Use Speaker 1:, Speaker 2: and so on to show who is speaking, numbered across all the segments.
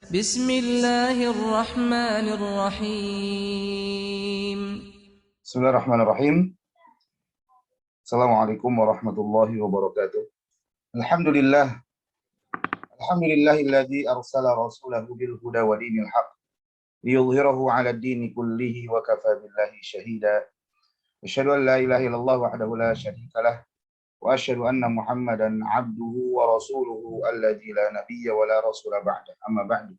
Speaker 1: بسم الله الرحمن الرحيم.
Speaker 2: Bismillahirrahmanirrahim. Assalamualaikum warahmatullahi wabarakatuh. Alhamdulillah. Alhamdulillahilladzi arsala rasulahu bil huda wa dinil haq liyudhhirahu 'ala ad-dini kullihi wa kafa billahi shahida. Asyhadu an la ilaha illallah wahdahu la syarika lah wa asyhadu anna Muhammadan 'abduhu wa rasuluhu alladzi la nabiyya wa la rasula ba'da. Amma ba'du.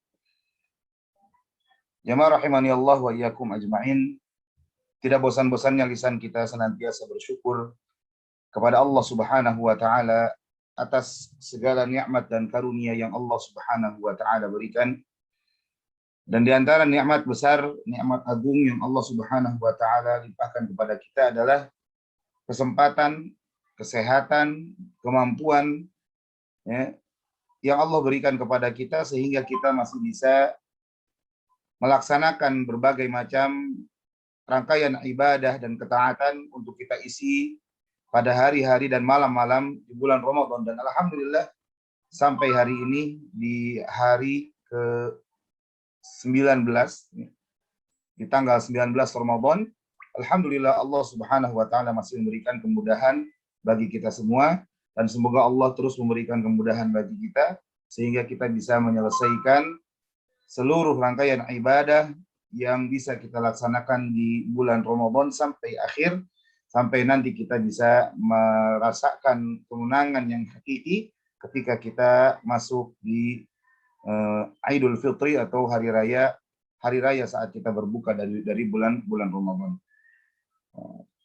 Speaker 2: Jamaah rahimani Allah wa iyyakum ajma'in. Tidak bosan-bosannya lisan kita senantiasa bersyukur kepada Allah Subhanahu wa taala atas segala nikmat dan karunia yang Allah Subhanahu wa taala berikan. Dan di antara nikmat besar, nikmat agung yang Allah Subhanahu wa taala limpahkan kepada kita adalah kesempatan, kesehatan, kemampuan ya, yang Allah berikan kepada kita sehingga kita masih bisa melaksanakan berbagai macam rangkaian ibadah dan ketaatan untuk kita isi pada hari-hari dan malam-malam di bulan Ramadan. Dan alhamdulillah sampai hari ini di hari ke-19 di tanggal 19 Ramadan, alhamdulillah Allah Subhanahu wa taala masih memberikan kemudahan bagi kita semua, dan semoga Allah terus memberikan kemudahan bagi kita sehingga kita bisa menyelesaikan seluruh rangkaian ibadah yang bisa kita laksanakan di bulan Ramadan sampai akhir, sampai nanti kita bisa merasakan kemenangan yang hakiki ketika kita masuk di Idul Fitri atau hari raya saat kita berbuka dari bulan Ramadan.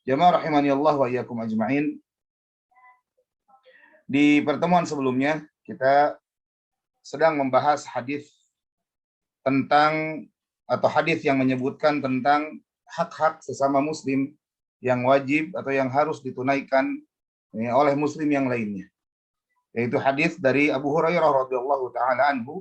Speaker 2: Jamaah rahimani Allah wa iyyakum ajma'in. Di pertemuan sebelumnya kita sedang membahas hadis tentang atau hadis yang menyebutkan tentang hak-hak sesama muslim yang wajib atau yang harus ditunaikan oleh muslim yang lainnya. Yaitu hadis dari Abu Hurairah radhiyallahu taala anhu,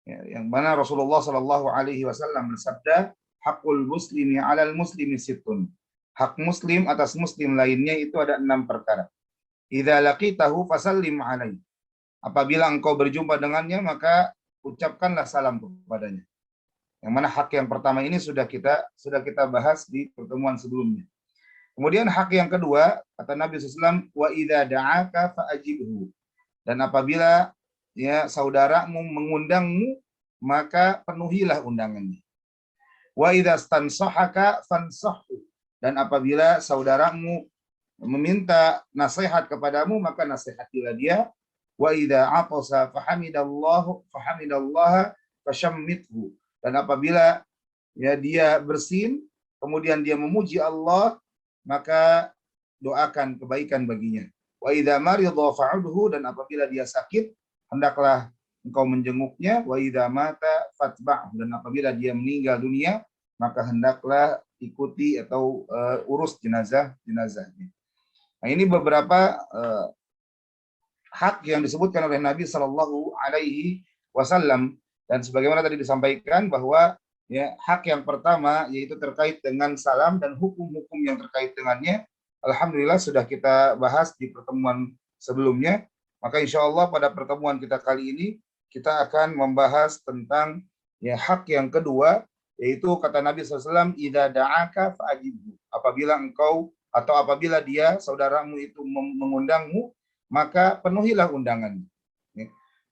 Speaker 2: yang mana Rasulullah sallallahu alaihi wasallam bersabda, "Hakul muslimi 'alal muslimi sittun." Hak muslim atas muslim lainnya itu ada 6 perkara. "Idza laqitahu fasallim 'alaihi." Apabila engkau berjumpa dengannya, maka ucapkanlah salam kepadanya. Yang mana hak yang pertama ini sudah kita bahas di pertemuan sebelumnya. Kemudian hak yang kedua, kata Nabi SAW, wa idza da'aka fa'ajibhu. Dan apabila ya saudaramu mengundangmu, maka penuhilah undangannya. Wa idza stansahaka fansahhu. Dan apabila saudaramu meminta nasihat kepadamu, maka nasihatilah dia. Wa idza atasa fahamidallaha fashammithu. Dan apabila ya dia bersin, kemudian dia memuji Allah, maka doakan kebaikan baginya. Wa idza marida fa'udhu. Dan apabila dia sakit, hendaklah engkau menjenguknya. Wa idza mata fatba'hu. Dan apabila dia meninggal dunia, maka hendaklah ikuti atau urus jenazahnya. Nah, ini beberapa hak yang disebutkan oleh Nabi Shallallahu Alaihi Wasallam. Dan sebagaimana tadi disampaikan bahwa ya, hak yang pertama yaitu terkait dengan salam dan hukum-hukum yang terkait dengannya, alhamdulillah sudah kita bahas di pertemuan sebelumnya. Maka insya Allah pada pertemuan kita kali ini kita akan membahas tentang ya, hak yang kedua, yaitu kata Nabi SAW, idza da'aka fa'ajibhu. Apabila engkau atau apabila dia saudaramu itu mengundangmu, maka penuhilah undangannya.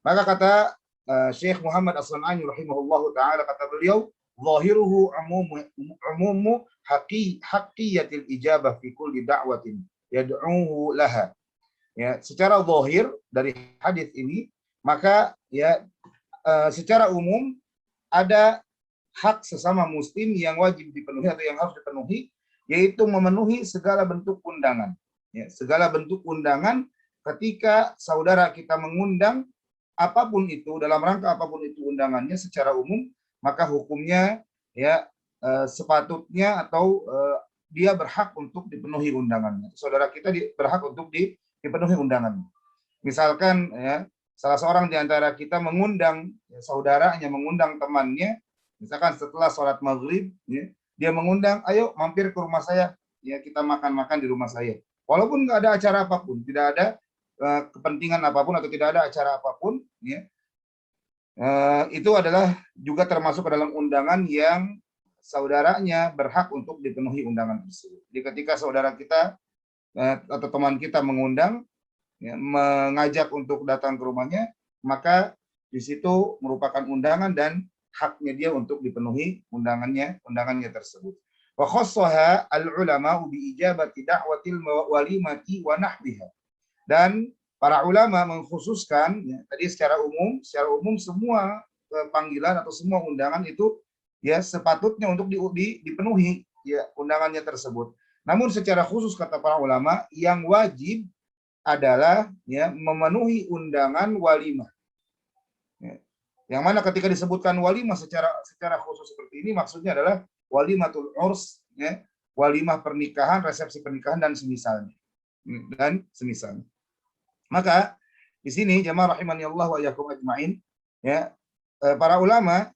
Speaker 2: Maka kata Syekh Muhammad As-San'ani rahimahullahu taala, kata beliau, zahiruhu umumu haqqiyatil ijabah fi kulli da'watin yad'uhu laha. Ya, secara zahir dari hadis ini, maka ya secara umum ada hak sesama muslim yang wajib dipenuhi atau yang harus dipenuhi, yaitu memenuhi segala bentuk undangan. Ya, segala bentuk undangan ketika saudara kita mengundang apapun itu, dalam rangka apapun itu undangannya secara umum, maka hukumnya ya sepatutnya atau dia berhak untuk dipenuhi undangannya. Saudara kita berhak untuk dipenuhi undangannya. Misalkan ya, salah seorang di antara kita mengundang ya, saudaranya, mengundang temannya, misalkan setelah sholat maghrib, ya, dia mengundang, ayo mampir ke rumah saya, ya kita makan-makan di rumah saya. Walaupun nggak ada acara apapun, tidak ada kepentingan apapun atau tidak ada acara apapun, ya, itu adalah juga termasuk ke dalam undangan yang saudaranya berhak untuk dipenuhi undangan tersebut. Jadi ketika saudara kita atau teman kita mengundang, ya, mengajak untuk datang ke rumahnya, maka di situ merupakan undangan dan haknya dia untuk dipenuhi undangannya tersebut. Wa khassaha al-ulama bi ijabati da'watil walimati wa nahbiha. Dan para ulama mengkhususkan, ya, tadi secara umum semua panggilan atau semua undangan itu ya sepatutnya untuk dipenuhi ya undangannya tersebut. Namun secara khusus kata para ulama yang wajib adalah ya memenuhi undangan walimah. Ya. Yang mana ketika disebutkan walimah secara khusus seperti ini maksudnya adalah walimatul urs, ya, walimah pernikahan, resepsi pernikahan dan semisalnya. Maka di sini jamaah rahimani Allah wa iyyakum ajmain, ya, para ulama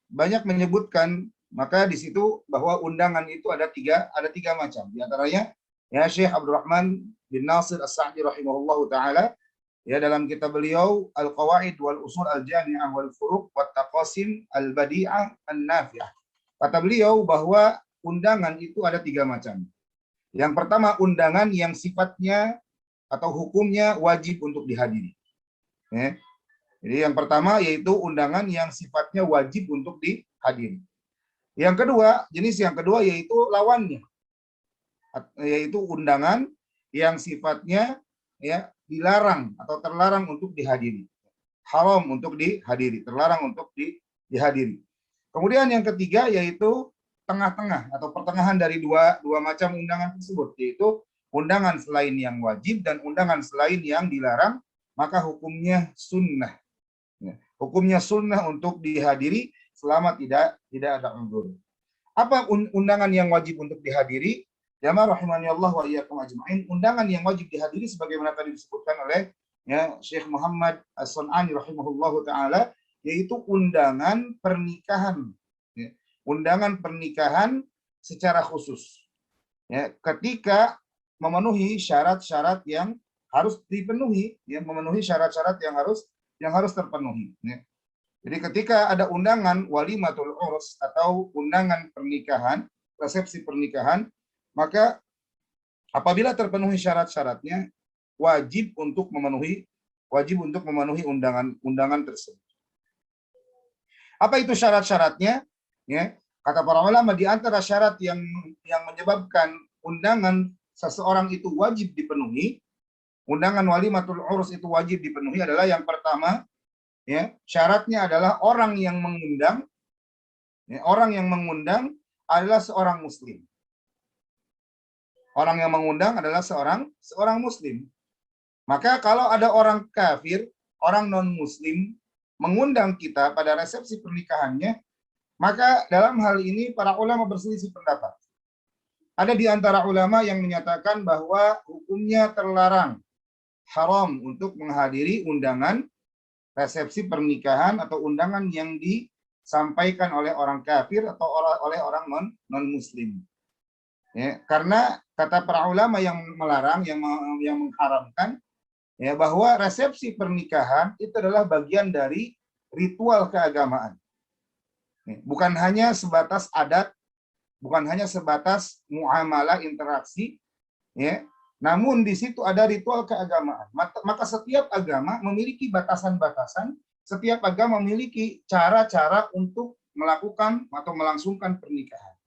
Speaker 2: banyak menyebutkan maka di situ bahwa undangan itu ada tiga macam. Di antaranya ya Syekh Abdurrahman bin Nasir As-Sa'di rahimahullahu taala ya dalam kitab beliau Al-Qawaid wal Usul Al-Jami'ah wal Furuq wat Taqasim Al-Badi'ah An-Nafi'ah. Kata beliau bahwa undangan itu ada tiga macam. Yang pertama undangan yang sifatnya atau hukumnya wajib untuk dihadiri. Ya. Jadi yang pertama yaitu undangan yang sifatnya wajib untuk dihadiri. Yang kedua, jenis yang kedua yaitu lawannya, yaitu undangan yang sifatnya ya dilarang atau terlarang untuk dihadiri, haram untuk dihadiri, terlarang untuk dihadiri. Kemudian yang ketiga yaitu tengah-tengah atau pertengahan dari dua macam undangan tersebut, yaitu undangan selain yang wajib dan undangan selain yang dilarang, maka hukumnya sunnah. Hukumnya sunnah untuk dihadiri selama tidak ada uzur. Apa undangan yang wajib untuk dihadiri? Jamaah rahimani Allah wa iyyakum ajmain. Undangan yang wajib dihadiri sebagaimana tadi disebutkan oleh ya Syekh Muhammad As-Sun'ani rahimahullahu taala, yaitu undangan pernikahan. Ya. Undangan pernikahan secara khusus. Ya, ketika memenuhi syarat-syarat yang harus dipenuhi, ya, memenuhi syarat-syarat yang harus terpenuhi. Ya. Jadi ketika ada undangan walimatul urs atau undangan pernikahan, resepsi pernikahan, maka apabila terpenuhi syarat-syaratnya, wajib untuk memenuhi undangan tersebut. Apa itu syarat-syaratnya? Ya, kata para ulama di antara syarat yang menyebabkan undangan seseorang itu wajib dipenuhi, undangan walimatul urs itu wajib dipenuhi adalah yang pertama, ya, syaratnya adalah orang yang mengundang, ya, orang yang mengundang adalah seorang muslim. Orang yang mengundang adalah seorang muslim. Maka kalau ada orang kafir, orang non-muslim mengundang kita pada resepsi pernikahannya, maka dalam hal ini para ulama berselisih pendapat. Ada di antara ulama yang menyatakan bahwa hukumnya terlarang, haram untuk menghadiri undangan resepsi pernikahan atau undangan yang disampaikan oleh orang kafir atau oleh orang non-muslim. Ya, karena kata para ulama yang melarang, yang mengharamkan, ya, bahwa resepsi pernikahan itu adalah bagian dari ritual keagamaan. Ya, bukan hanya sebatas adat, bukan hanya sebatas muamalah interaksi, ya, namun di situ ada ritual keagamaan. Maka setiap agama memiliki batasan-batasan, setiap agama memiliki cara-cara untuk melakukan atau melangsungkan pernikahan.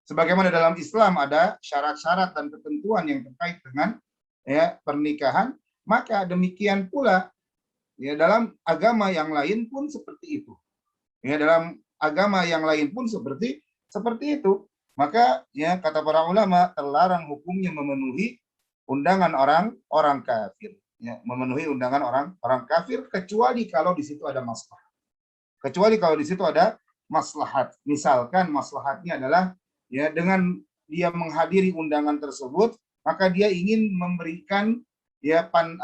Speaker 2: Sebagaimana dalam Islam ada syarat-syarat dan ketentuan yang terkait dengan ya pernikahan, maka demikian pula ya dalam agama yang lain pun seperti itu. Ya dalam agama yang lain pun seperti itu. Maka ya kata para ulama terlarang hukumnya memenuhi undangan orang kafir. Ya, memenuhi undangan orang kafir kecuali kalau di situ ada maslahat. Kecuali kalau di situ ada maslahat. Misalkan maslahatnya adalah ya dengan dia menghadiri undangan tersebut, maka dia ingin memberikan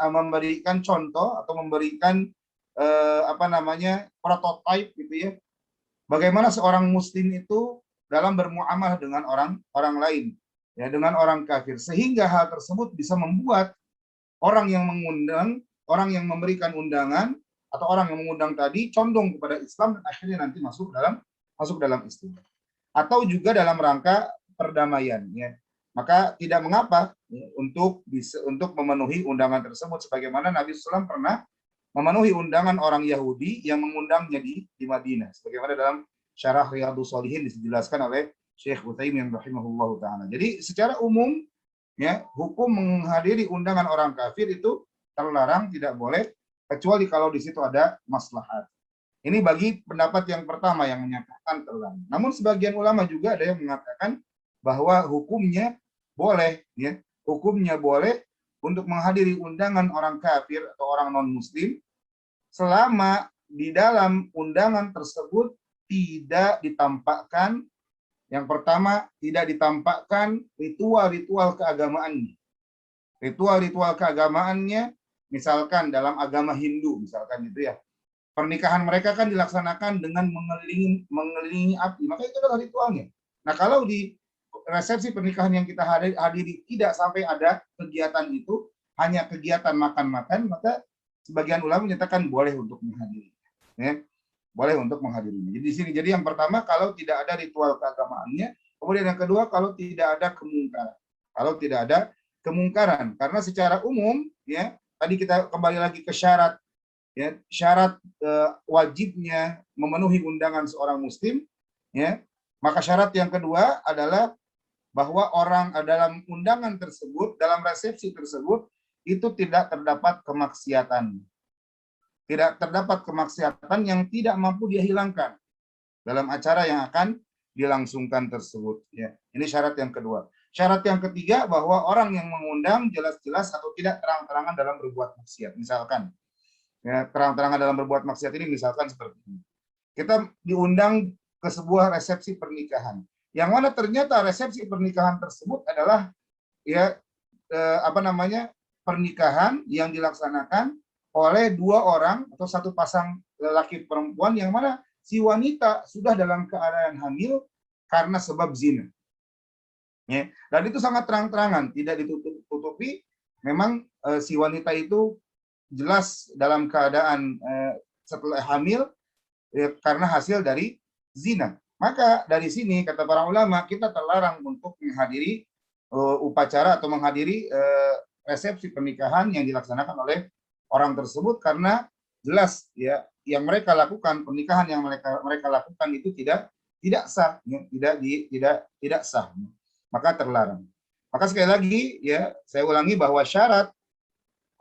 Speaker 2: memberikan contoh atau memberikan prototipe gitu ya. Bagaimana seorang muslim itu dalam bermuamalah dengan orang lain, ya dengan orang kafir, sehingga hal tersebut bisa membuat orang yang mengundang, orang yang memberikan undangan atau orang yang mengundang tadi condong kepada Islam dan akhirnya nanti masuk dalam Islam. Atau juga dalam rangka perdamaian, ya. Maka tidak mengapa ya, untuk memenuhi undangan tersebut, sebagaimana Nabi SAW pernah memenuhi undangan orang Yahudi yang mengundangnya di Madinah, sebagaimana dalam Syarah Riyadhus Shalihin dijelaskan oleh Syekh Utsaimin rahimahullahu taala. Jadi secara umum ya, hukum menghadiri undangan orang kafir itu terlarang, tidak boleh, kecuali kalau di situ ada maslahat. Ini bagi pendapat yang pertama yang menyatakan terlarang. Namun sebagian ulama juga ada yang mengatakan bahwa hukumnya boleh, ya, hukumnya boleh untuk menghadiri undangan orang kafir atau orang non-muslim selama di dalam undangan tersebut tidak ditampakkan, yang pertama, tidak ditampakkan ritual-ritual keagamaannya. Ritual-ritual keagamaannya, misalkan dalam agama Hindu, misalkan gitu ya. Pernikahan mereka kan dilaksanakan dengan mengelilingi api, maka itu adalah ritualnya. Nah, kalau di resepsi pernikahan yang kita hadiri tidak sampai ada kegiatan itu, hanya kegiatan makan-makan, maka sebagian ulama menyatakan boleh untuk menghadiri. Ya, boleh untuk menghadirinya. Jadi di sini, jadi yang pertama kalau tidak ada ritual keagamaannya, kemudian yang kedua kalau tidak ada kemungkaran. Kalau tidak ada kemungkaran, karena secara umum ya, tadi kita kembali lagi ke syarat ya, syarat wajibnya memenuhi undangan seorang muslim ya, maka syarat yang kedua adalah bahwa orang dalam undangan tersebut, dalam resepsi tersebut itu tidak terdapat kemaksiatan. Tidak terdapat kemaksiatan yang tidak mampu dia hilangkan dalam acara yang akan dilangsungkan tersebut ya. Ini syarat yang kedua. Syarat yang ketiga bahwa orang yang mengundang jelas-jelas atau tidak terang-terangan dalam berbuat maksiat. Misalkan ya, terang-terangan dalam berbuat maksiat ini misalkan seperti ini. Kita diundang ke sebuah resepsi pernikahan, yang mana ternyata resepsi pernikahan tersebut adalah ya pernikahan yang dilaksanakan oleh dua orang atau satu pasang lelaki perempuan, yang mana si wanita sudah dalam keadaan hamil karena sebab zina. Ya, dan itu sangat terang-terangan, tidak ditutup-tutupi. Memang si wanita itu jelas dalam keadaan setelah hamil karena hasil dari zina. Maka dari sini kata para ulama, kita terlarang untuk menghadiri upacara atau menghadiri resepsi pernikahan yang dilaksanakan oleh orang tersebut, karena jelas ya yang mereka lakukan, pernikahan yang mereka lakukan itu tidak sah, ya, tidak sah. Maka terlarang. Maka sekali lagi ya, saya ulangi bahwa syarat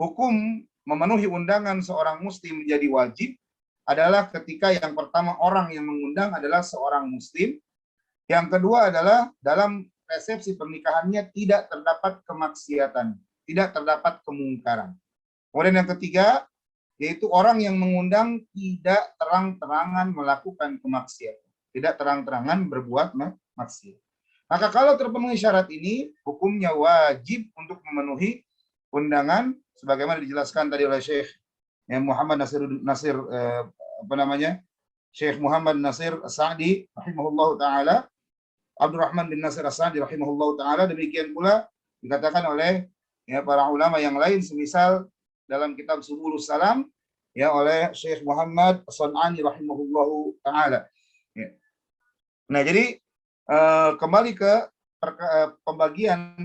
Speaker 2: hukum memenuhi undangan seorang muslim menjadi wajib adalah ketika yang pertama orang yang mengundang adalah seorang muslim, yang kedua adalah dalam resepsi pernikahannya tidak terdapat kemaksiatan, tidak terdapat kemungkaran. Kemudian yang ketiga, yaitu orang yang mengundang tidak terang-terangan melakukan kemaksiatan, tidak terang-terangan berbuat maksiat. Maka kalau terpenuhi syarat ini, hukumnya wajib untuk memenuhi undangan, sebagaimana dijelaskan tadi oleh Syekh Muhammad Syekh Muhammad Nasir As-Sa'di rahimahullahu taala, Abdurrahman bin Nasir As-Sa'di rahimahullahu taala. Demikian pula dikatakan oleh ya para ulama yang lain, semisal dalam kitab Subulus Salam ya oleh Syekh Muhammad As-San'ani rahimahullahu taala. Ya. Nah, jadi kembali ke pembagian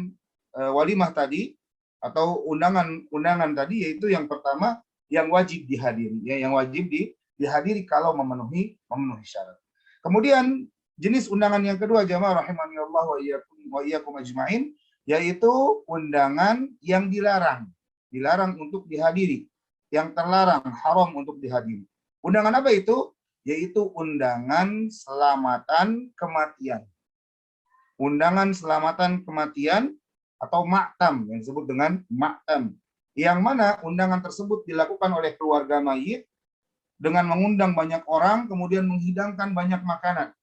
Speaker 2: walimah tadi atau undangan tadi, yaitu yang pertama yang wajib dihadiri, ya, yang wajib dihadiri kalau memenuhi syarat. Kemudian jenis undangan yang kedua, jamaah rahimani Allah wa iyyakum ajmain, yaitu undangan yang dilarang untuk dihadiri, yang terlarang, haram untuk dihadiri. Undangan apa itu? Yaitu undangan selamatan kematian. Undangan selamatan kematian atau maktam, yang disebut dengan maktam, yang mana undangan tersebut dilakukan oleh keluarga mayit dengan mengundang banyak orang, kemudian menghidangkan banyak makanan.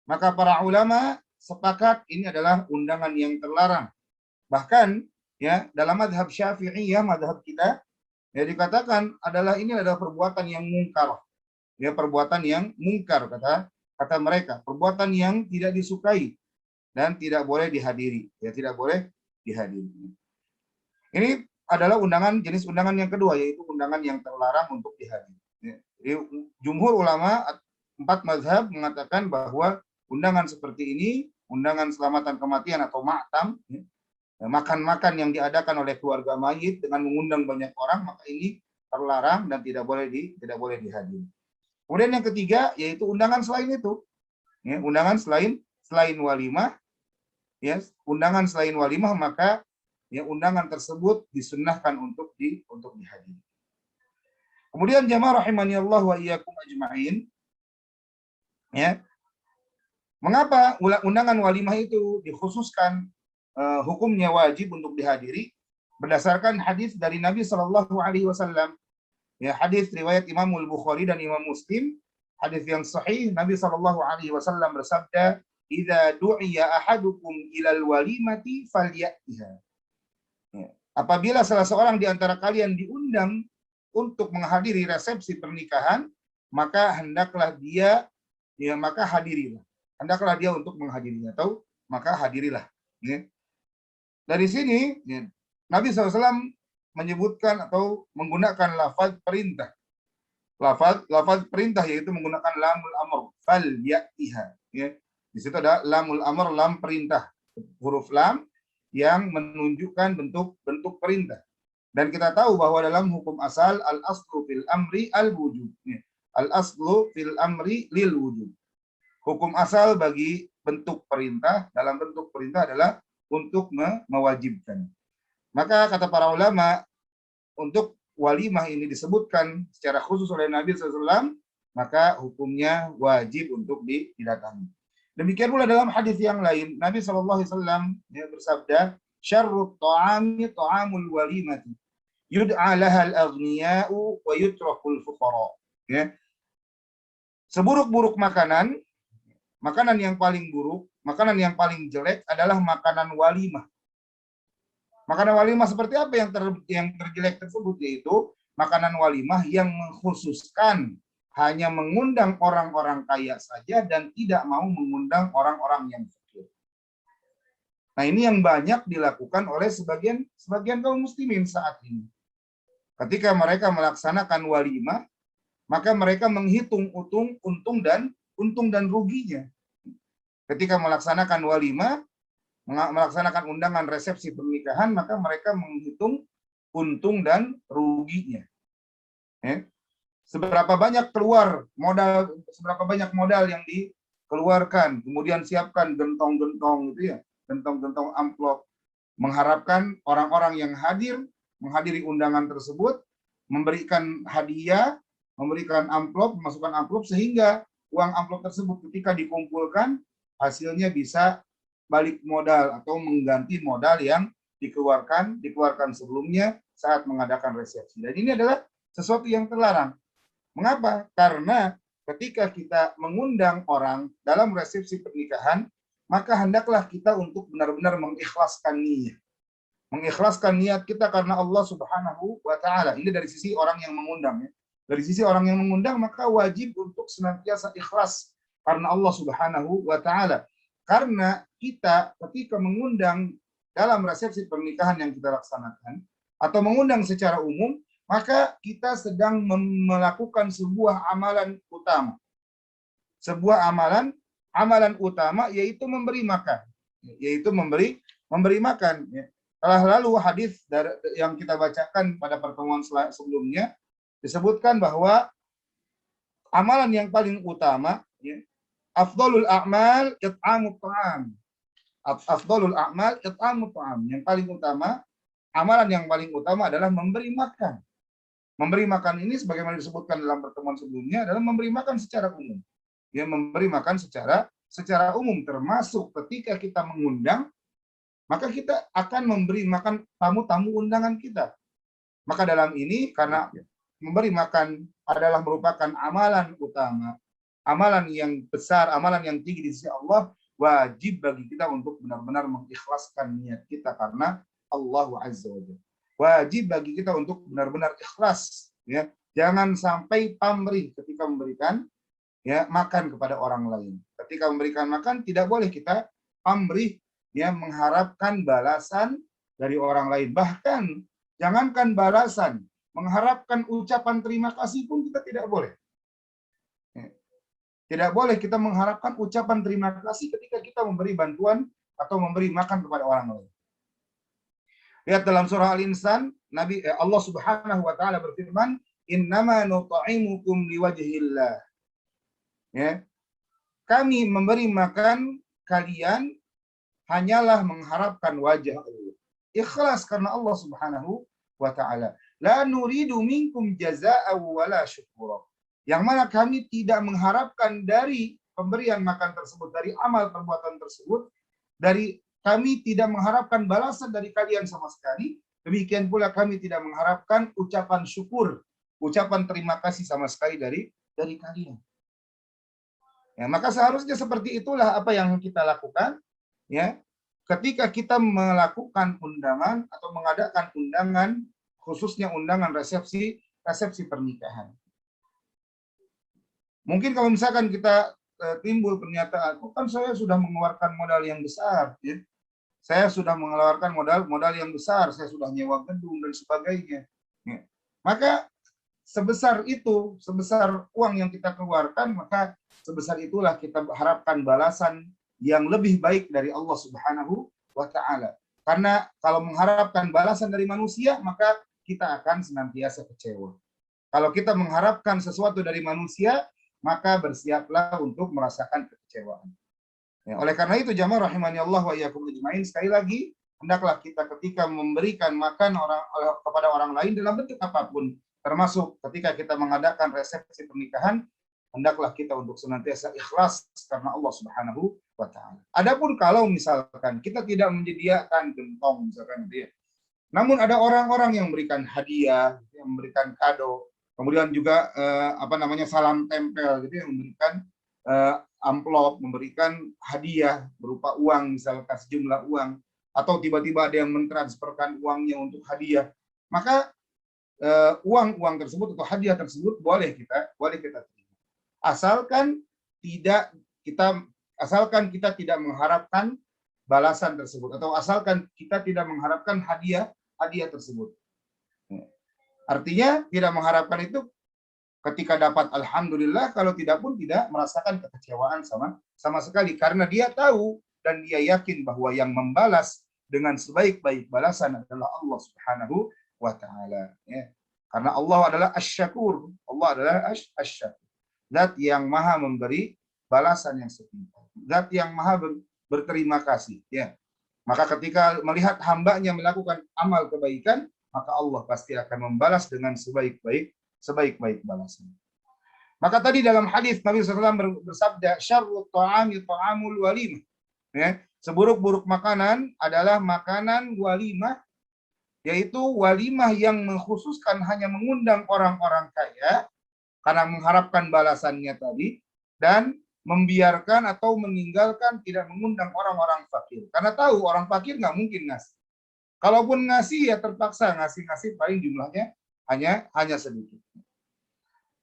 Speaker 2: Maka para ulama sepakat ini adalah undangan yang terlarang. Bahkan ya dalam mazhab Syafi'iyah, mazhab kita, ya dikatakan ini adalah perbuatan yang mungkar. Ya, perbuatan yang mungkar, kata mereka, perbuatan yang tidak disukai dan tidak boleh dihadiri, ya tidak boleh dihadiri. Ini adalah jenis undangan yang kedua, yaitu undangan yang terlarang untuk dihadiri. Jumhur ulama 4 mazhab mengatakan bahwa undangan seperti ini, undangan selamatan kematian atau ma'tam, makan-makan yang diadakan oleh keluarga mayit dengan mengundang banyak orang, maka ini terlarang dan tidak boleh dihadiri. Kemudian yang ketiga yaitu undangan selain itu, undangan selain walimah, undangan selain walimah, maka undangan tersebut disunnahkan untuk dihadiri. Kemudian jamaah rahimani Allah wa iyyakum ajma'in, mengapa undangan walimah itu dikhususkan hukumnya wajib untuk dihadiri? Berdasarkan hadis dari Nabi Shallallahu Alaihi Wasallam, hadis riwayat Imam Al-Bukhari dan Imam Muslim, hadis yang sahih, Nabi Shallallahu Alaihi Wasallam bersabda, "Idza du'iya ahadukum ilal walimati falyatiha." Apabila salah seorang di antara kalian diundang untuk menghadiri resepsi pernikahan, maka hendaklah dia, maka hadirilah. Hendaklah dia untuk menghadirinya, atau maka hadirilah. Dari sini Nabi SAW menyebutkan atau menggunakan lafaz perintah. Lafaz perintah yaitu menggunakan lamul amr, fal ya'tiha. Di situ ada lamul amr, lam perintah, huruf lam yang menunjukkan bentuk perintah. Dan kita tahu bahwa dalam hukum asal al-aslu fil amri al-wujub. Al-aslu fil amri lil wujub. Hukum asal bagi bentuk perintah, dalam bentuk perintah adalah untuk mewajibkan. Maka kata para ulama, untuk walimah ini disebutkan secara khusus oleh Nabi SAW, maka hukumnya wajib untuk didatangi. Demikian pula dalam hadis yang lain, Nabi SAW bersabda, "Syarrut ta'ami ta'amul walimati, yud'a lahal aghniya'u wa yutrakul fuqara." Seburuk-buruk makanan, makanan yang paling buruk, makanan yang paling jelek adalah makanan walimah. Makanan walimah seperti apa yang terjelek tersebut? Yaitu makanan walimah yang mengkhususkan hanya mengundang orang-orang kaya saja dan tidak mau mengundang orang-orang yang fakir. Nah, ini yang banyak dilakukan oleh sebagian kaum muslimin saat ini. Ketika mereka melaksanakan walimah, maka mereka menghitung untung dan ruginya. Ketika melaksanakan walimah, melaksanakan undangan resepsi pernikahan, maka mereka menghitung untung dan ruginya. Seberapa banyak modal yang dikeluarkan, kemudian siapkan gentong-gentong gentong-gentong amplop, mengharapkan orang-orang yang menghadiri undangan tersebut memberikan hadiah, memberikan amplop, memasukkan amplop, sehingga uang amplop tersebut ketika dikumpulkan hasilnya bisa balik modal atau mengganti modal yang dikeluarkan sebelumnya saat mengadakan resepsi. Dan ini adalah sesuatu yang terlarang. Mengapa? Karena ketika kita mengundang orang dalam resepsi pernikahan, maka hendaklah kita untuk benar-benar mengikhlaskan niat. Mengikhlaskan niat kita karena Allah Subhanahu wa Ta'ala. Ini dari sisi orang yang mengundang. Dari sisi orang yang mengundang, maka wajib untuk senantiasa ikhlas karena Allah Subhanahu wa Ta'ala. Karena kita ketika mengundang dalam resepsi pernikahan yang kita laksanakan atau mengundang secara umum, maka kita sedang melakukan sebuah amalan utama. Sebuah amalan utama yaitu memberi makan. Yaitu memberi makan. Telah lalu hadis yang kita bacakan pada pertemuan sebelumnya disebutkan bahwa amalan yang paling utama, afdhalul a'mal it'amut ta'am. Afdhalul a'mal it'amut ta'am. Yang paling utama, amalan yang paling utama adalah memberi makan. Memberi makan ini sebagaimana disebutkan dalam pertemuan sebelumnya adalah memberi makan secara umum. Memberi makan secara umum, termasuk ketika kita mengundang, maka kita akan memberi makan tamu-tamu undangan kita. Maka dalam ini, karena memberi makan adalah merupakan amalan utama, amalan yang besar, amalan yang tinggi di sisi Allah, wajib bagi kita untuk benar-benar mengikhlaskan niat kita karena Allah Azza wa Jalla. Wajib bagi kita untuk benar-benar ikhlas, Jangan sampai pamrih ketika memberikan makan kepada orang lain. Ketika memberikan makan tidak boleh kita pamrih mengharapkan balasan dari orang lain. Bahkan jangankan balasan, mengharapkan ucapan terima kasih pun kita tidak boleh. Tidak boleh kita mengharapkan ucapan terima kasih ketika kita memberi bantuan atau memberi makan kepada orang lain. Lihat dalam surah Al-Insan, Allah Subhanahu wa taala berfirman, "Innama nut'imukum liwajhillah." Ya. Kami memberi makan kalian hanyalah mengharapkan wajah Allah. Ikhlas karena Allah Subhanahu wa taala. La nuridu minkum jazaa'an wala syukura. Yang mana kami tidak mengharapkan dari pemberian makan tersebut, dari amal perbuatan tersebut, dari kami tidak mengharapkan balasan dari kalian sama sekali. Demikian pula kami tidak mengharapkan ucapan syukur, ucapan terima kasih sama sekali dari kalian. Ya, maka seharusnya seperti itulah apa yang kita lakukan, ya. Ketika kita melakukan undangan atau mengadakan undangan, khususnya undangan resepsi pernikahan. Mungkin kalau misalkan kita timbul pernyataan, oh, kan saya sudah mengeluarkan modal yang besar, ya. Saya sudah mengeluarkan modal yang besar, saya sudah nyewa gedung dan sebagainya. Ya. Maka sebesar itu, sebesar uang yang kita keluarkan, maka sebesar itulah kita harapkan balasan yang lebih baik dari Allah Subhanahu wa taala. Karena kalau mengharapkan balasan dari manusia, maka kita akan senantiasa kecewa. Kalau kita mengharapkan sesuatu dari manusia, maka bersiaplah untuk merasakan kekecewaan. Ya, oleh karena itu jamaah rahimani Allah wa iyyakum ajmain, sekali lagi hendaklah kita ketika memberikan makan kepada orang lain dalam bentuk apapun, termasuk ketika kita mengadakan resepsi pernikahan, hendaklah kita untuk senantiasa ikhlas karena Allah Subhanahu wa taala. Adapun kalau misalkan kita tidak menyediakan gentong misalkan dia, namun ada orang-orang yang memberikan hadiah, yang memberikan kado, kemudian juga salam tempel, gitu, yang memberikan amplop, memberikan hadiah berupa uang, misalkan sejumlah uang, atau tiba-tiba ada yang mentransferkan uangnya untuk hadiah, maka uang tersebut atau hadiah tersebut boleh kita terima, asalkan kita tidak mengharapkan balasan tersebut, atau asalkan kita tidak mengharapkan hadiah tersebut. Artinya tidak mengharapkan itu, ketika dapat alhamdulillah, kalau tidak pun tidak merasakan kekecewaan sama sekali, karena dia tahu dan dia yakin bahwa yang membalas dengan sebaik-baik balasan adalah Allah Subhanahu wa taala, ya. Karena Allah adalah asy-syakur, Allah adalah asy-syakur, zat yang maha memberi balasan yang setimpal, zat yang maha berterima kasih, ya. Maka ketika melihat hambanya melakukan amal kebaikan, maka Allah pasti akan membalas dengan sebaik-baik balasan. Maka tadi dalam hadis Nabi SAW bersabda, syarrut ta'ami ta'amul walimah. Ya, seburuk-buruk makanan adalah makanan walimah, yaitu walimah yang mengkhususkan hanya mengundang orang-orang kaya karena mengharapkan balasannya tadi, dan membiarkan atau meninggalkan tidak mengundang orang-orang fakir. Karena tahu orang fakir nggak mungkin ngasih. Kalaupun ngasih ya terpaksa ngasih paling jumlahnya hanya sedikit.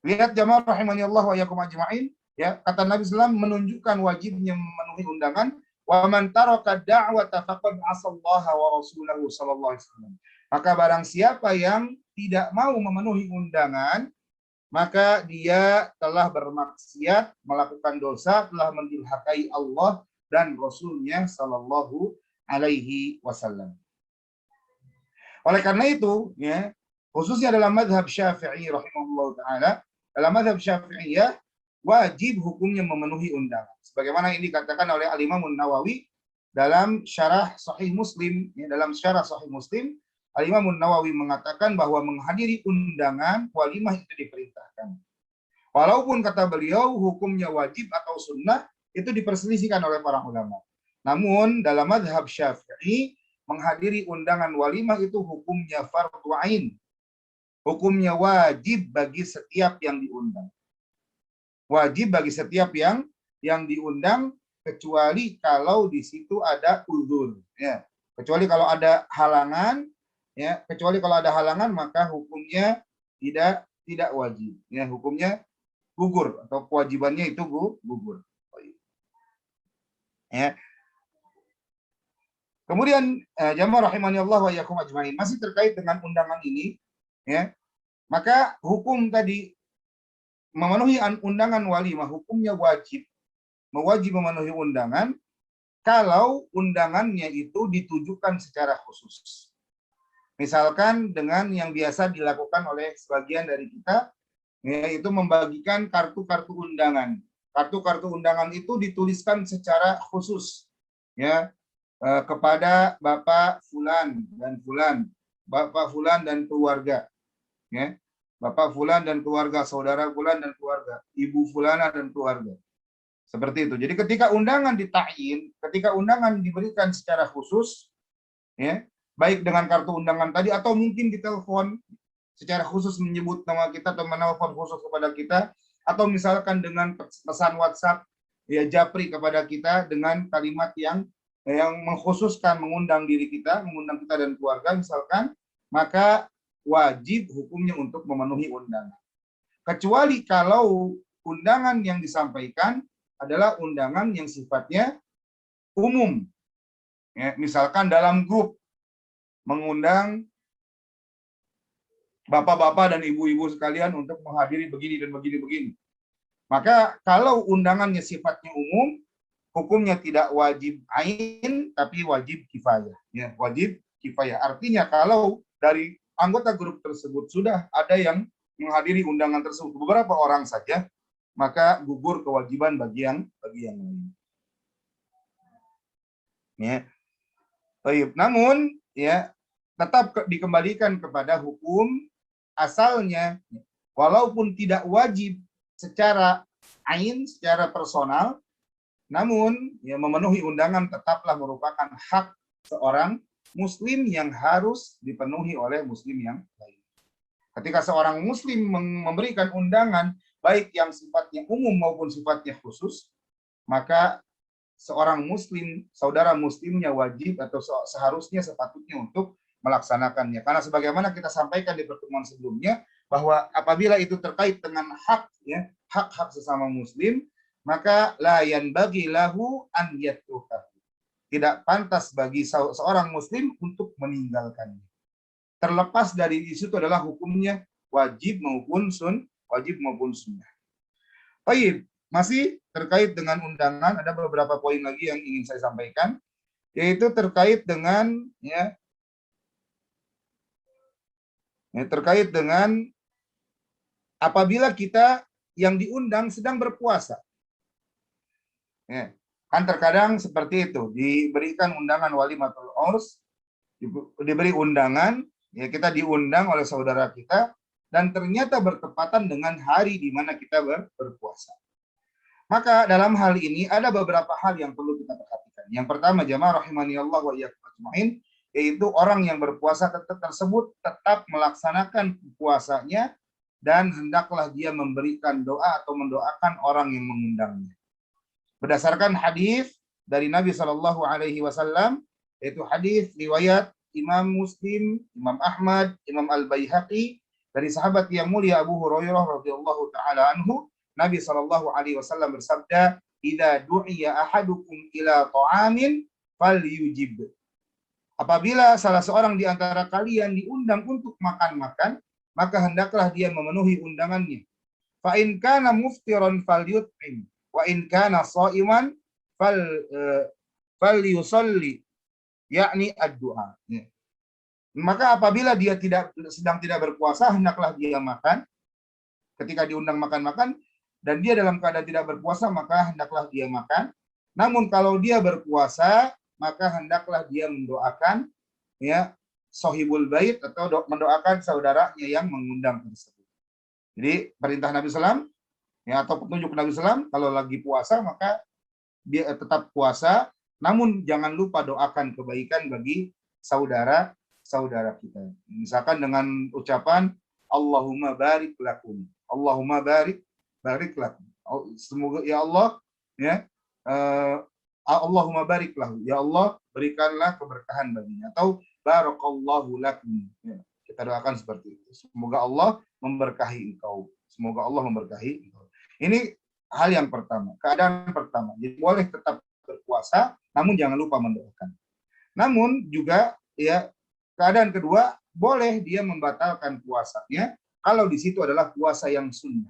Speaker 2: Lihat jamaah rahimani Allah wa iyyakum ajmain, ya, kata Nabi SAW menunjukkan wajibnya memenuhi undangan. Wa man taraka da'wata faqad asallaha wa rasulahu sallallahu alaihi wasallam. Maka barang siapa yang tidak mau memenuhi undangan, maka dia telah bermaksiat, melakukan dosa, telah mendurhakai Allah dan Rasulnya sallallahu alaihi wasallam. Oleh karena itu, ya, khususnya dalam mazhab Syafi'i rahimahullah taala, dalam mazhab Syafi'iyah wajib hukumnya memenuhi undangan. Sebagaimana ini dikatakan oleh Al-Imam Nawawi dalam syarah Sahih Muslim, ya, dalam syarah Sahih Muslim, Al-Imam Nawawi mengatakan bahwa menghadiri undangan walimah itu diperintahkan. Walaupun kata beliau hukumnya wajib atau sunnah itu diperselisihkan oleh para ulama. Namun dalam mazhab Syafi'i, menghadiri undangan walimah itu hukumnya fardhu ain. Hukumnya wajib bagi setiap yang diundang. Wajib bagi setiap yang diundang, kecuali kalau di situ ada uzur, ya. Kecuali kalau ada halangan, ya. Kecuali kalau ada halangan, maka hukumnya tidak wajib, ya. Hukumnya gugur atau kewajibannya itu gugur. Ya. Kemudian jamaah rahimani Allah wa iyyakum ajmain, masih terkait dengan undangan ini, ya. Maka hukum tadi memenuhi undangan walimah hukumnya wajib memenuhi undangan kalau undangannya itu ditujukan secara khusus. Misalkan dengan yang biasa dilakukan oleh sebagian dari kita, yaitu membagikan kartu-kartu undangan. Kartu-kartu undangan itu dituliskan secara khusus, ya, kepada Bapak Fulan dan Fulan, Bapak Fulan dan keluarga, ya, Bapak Fulan dan keluarga, saudara Fulan dan keluarga, Ibu Fulana dan keluarga. Seperti itu. Jadi ketika undangan ditakyin, ketika undangan diberikan secara khusus, ya, baik dengan kartu undangan tadi atau mungkin di telepon secara khusus menyebut nama kita atau menelpon khusus kepada kita, atau misalkan dengan pesan WhatsApp ya japri kepada kita dengan kalimat yang mengkhususkan mengundang diri kita, mengundang kita dan keluarga misalkan, maka wajib hukumnya untuk memenuhi undangan. Kecuali kalau undangan yang disampaikan adalah undangan yang sifatnya umum. Ya, misalkan dalam grup mengundang bapak-bapak dan ibu-ibu sekalian untuk menghadiri begini dan begini-begini. Maka kalau undangannya sifatnya umum, hukumnya tidak wajib ain, tapi wajib kifayah. Ya, wajib kifayah. Artinya kalau dari anggota grup tersebut sudah ada yang menghadiri undangan tersebut beberapa orang saja, maka gugur kewajiban bagi yang lain. Ya. Baik. Namun ya tetap dikembalikan kepada hukum asalnya, walaupun tidak wajib secara ain, secara personal, namun ya memenuhi undangan tetaplah merupakan hak seorang muslim yang harus dipenuhi oleh muslim yang lain. Ketika seorang muslim memberikan undangan baik yang sifatnya umum maupun sifatnya khusus, maka seorang muslim, saudara muslimnya wajib atau seharusnya sepatutnya untuk melaksanakannya. Karena sebagaimana kita sampaikan di pertemuan sebelumnya, bahwa apabila itu terkait dengan hak, ya, hak-hak sesama muslim, maka la yanbaghi lahu an yatrukahu. Tidak pantas bagi seorang muslim untuk meninggalkannya. Terlepas dari itu adalah hukumnya wajib maupun sunnah. Baik, masih terkait dengan undangan, ada beberapa poin lagi yang ingin saya sampaikan, yaitu terkait dengan terkait dengan apabila kita yang diundang sedang berpuasa. Ya, kan terkadang seperti itu, diberikan undangan walimatul urs, diberi undangan, ya kita diundang oleh saudara kita, dan ternyata bertepatan dengan hari di mana kita berpuasa. Maka dalam hal ini ada beberapa hal yang perlu kita perhatikan. Yang pertama, jamaah rahimani Allah wa iyyakum ajmain, yaitu orang yang berpuasa tersebut tetap melaksanakan puasanya dan hendaklah dia memberikan doa atau mendoakan orang yang mengundangnya. Berdasarkan hadis dari Nabi Shallallahu Alaihi Wasallam, yaitu hadis riwayat Imam Muslim, Imam Ahmad, Imam Al-Baihaqi, dari sahabat yang mulia Abu Hurairah radhiyallahu taala anhu, Nabi Shallallahu alaihi wasallam bersabda, "Idza du'iya ahadukum ila ta'amin falyujib." Apabila salah seorang di antara kalian diundang untuk makan-makan, maka hendaklah dia memenuhi undangannya. Fa in kana muftiran falyut'im, wa in kana sha'iman falyusalli, yakni ad-du'a. Maka apabila dia sedang tidak berpuasa, hendaklah dia makan. Ketika diundang makan-makan dan dia dalam keadaan tidak berpuasa, maka hendaklah dia makan. Namun kalau dia berpuasa, maka hendaklah dia mendoakan ya sahibul bait atau mendoakan saudaranya yang mengundang tersebut. Jadi perintah Nabi SAW ya, atau petunjuk Nabi SAW, kalau lagi puasa maka dia tetap puasa, namun jangan lupa doakan kebaikan bagi saudara kita. Misalkan dengan ucapan Allahumma barik lakum. Allahumma barik lakum. Semoga ya Allah ya Allahumma barik lahu. Ya Allah berikanlah keberkahan baginya, atau barakallahu lakum. Ya, kita doakan seperti itu. Semoga Allah memberkahi engkau. Semoga Allah memberkahi engkau. Ini hal yang pertama, keadaan pertama. Jadi boleh tetap berpuasa, namun jangan lupa mendoakan. Namun juga ya keadaan kedua, boleh dia membatalkan puasanya kalau di situ adalah puasa yang sunnah.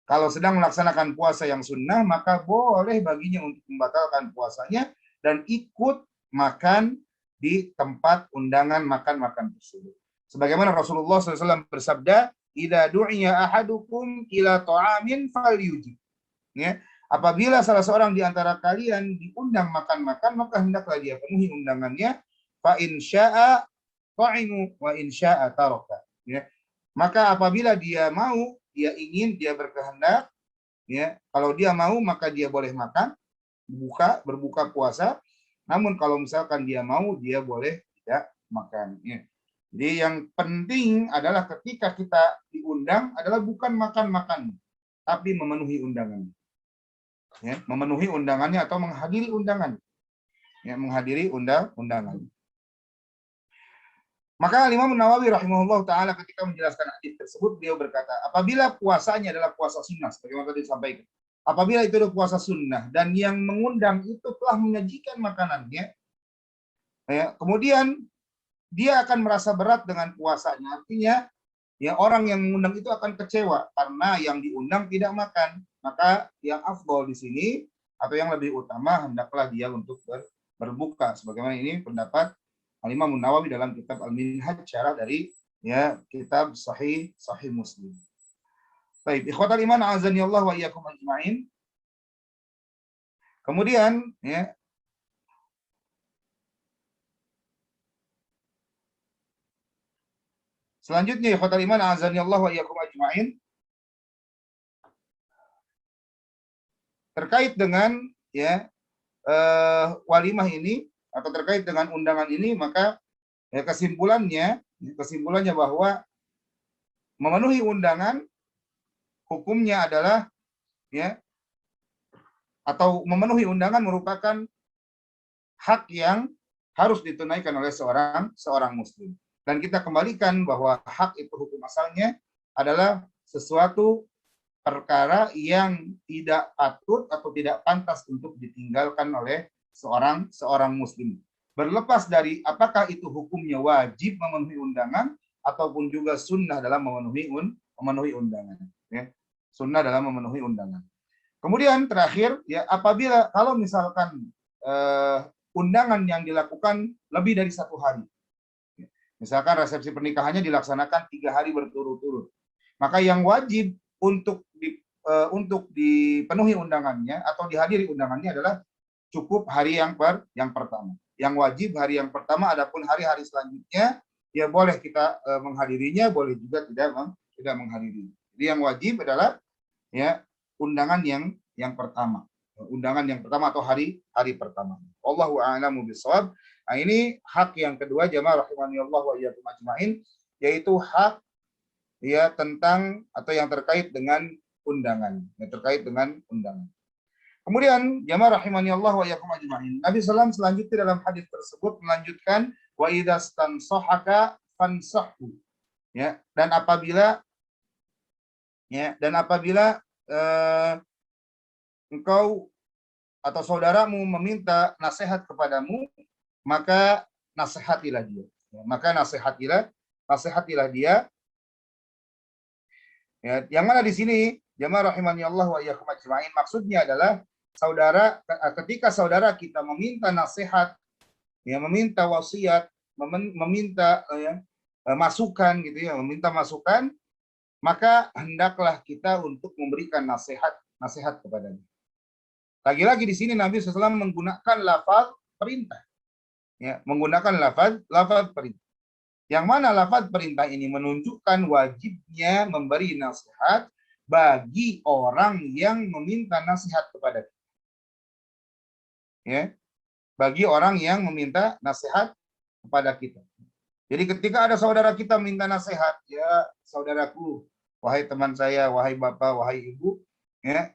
Speaker 2: Kalau sedang melaksanakan puasa yang sunnah, maka boleh baginya untuk membatalkan puasanya dan ikut makan di tempat undangan makan-makan tersebut. Sebagaimana Rasulullah SAW bersabda, "Idza du'iya ahadukum ila ta'amin falyujib." Ya, apabila salah seorang di antara kalian diundang makan-makan, maka hendaklah dia penuhi undangannya. Fa in syaa ta'imu wa in syaa taraka. Ya. Maka apabila dia mau, dia ingin, dia berkehendak, ya, kalau dia mau maka dia boleh makan, berbuka puasa. Namun kalau misalkan dia mau, dia boleh tidak makan. Ya. Jadi yang penting adalah ketika kita diundang adalah bukan makan-makan, tapi memenuhi undangan. Ya, memenuhi undangannya atau menghadiri undangan. Ya, menghadiri undangan. Maka Imam Nawawi rahimahullah taala ketika menjelaskan hadis tersebut, beliau berkata, apabila puasanya adalah puasa sunnah, sebagaimana tadi disampaikan, apabila itu adalah puasa sunnah dan yang mengundang itu telah menyajikan makanannya, ya, kemudian dia akan merasa berat dengan puasanya. Artinya, ya, orang yang mengundang itu akan kecewa karena yang diundang tidak makan. Maka yang afdol di sini atau yang lebih utama hendaklah dia untuk berbuka. Sebagaimana ini pendapat Al-Imam Nawawi dalam kitab Al-Minhaj, syarah dari, ya, kitab Sahih Muslim. Baik, ikhwatal iman azani Allah wa iyyakum ajmain. Kemudian, ya, selanjutnya ikhwatal iman azani Allah wa iyyakum ajmain, terkait dengan, ya, walimah ini atau terkait dengan undangan ini, maka, ya, kesimpulannya bahwa memenuhi undangan hukumnya adalah, ya, atau memenuhi undangan merupakan hak yang harus ditunaikan oleh seorang muslim. Dan kita kembalikan bahwa hak itu hukum asalnya adalah sesuatu perkara yang tidak patut atau tidak pantas untuk ditinggalkan oleh seorang muslim. Berlepas dari apakah itu hukumnya wajib memenuhi undangan ataupun juga sunnah dalam memenuhi undangan. Ya. Sunnah dalam memenuhi undangan. Kemudian terakhir, ya, apabila kalau misalkan undangan yang dilakukan lebih dari 1 hari, misalkan resepsi pernikahannya dilaksanakan 3 hari berturut-turut, maka yang wajib untuk dipenuhi undangannya atau dihadiri undangannya adalah cukup hari yang pertama. Yang wajib hari yang pertama, adapun hari-hari selanjutnya ya boleh kita menghadirinya, boleh juga tidak menghadiri. Jadi yang wajib adalah, ya, undangan yang pertama. Undangan yang pertama atau hari pertama. Wallahu a'lamu bishawab. Nah, ini hak yang kedua, jamaah rahimani Allah wa iyyakum ajmain, yaitu hak, ya, tentang atau yang terkait dengan undangan, Kemudian jamaah rahimani Allah wa iyyakum ajmain, Nabi SAW selanjutnya dalam hadis tersebut melanjutkan wa idzastansahaka fansahhu, ya, dan apabila engkau atau saudaramu meminta nasihat kepadamu, maka nasihatilah dia. Ya, maka nasihatilah dia. Ya, yang mana di sini jamaah rahimani Allah wa iyyakum ajmain, maksudnya adalah ketika saudara kita meminta nasihat, ya, meminta wasiat, meminta masukan, gitu ya, meminta masukan, maka hendaklah kita untuk memberikan nasihat kepadanya. Lagi-lagi di sini Nabi SAW menggunakan lafaz perintah, ya, menggunakan lafaz perintah. Yang mana lafaz perintah ini menunjukkan wajibnya memberi nasihat bagi orang yang meminta nasihat kepada kita. Ya, bagi orang yang meminta nasihat kepada kita. Jadi ketika ada saudara kita minta nasihat, ya, saudaraku, wahai teman saya, wahai bapak, wahai ibu, ya,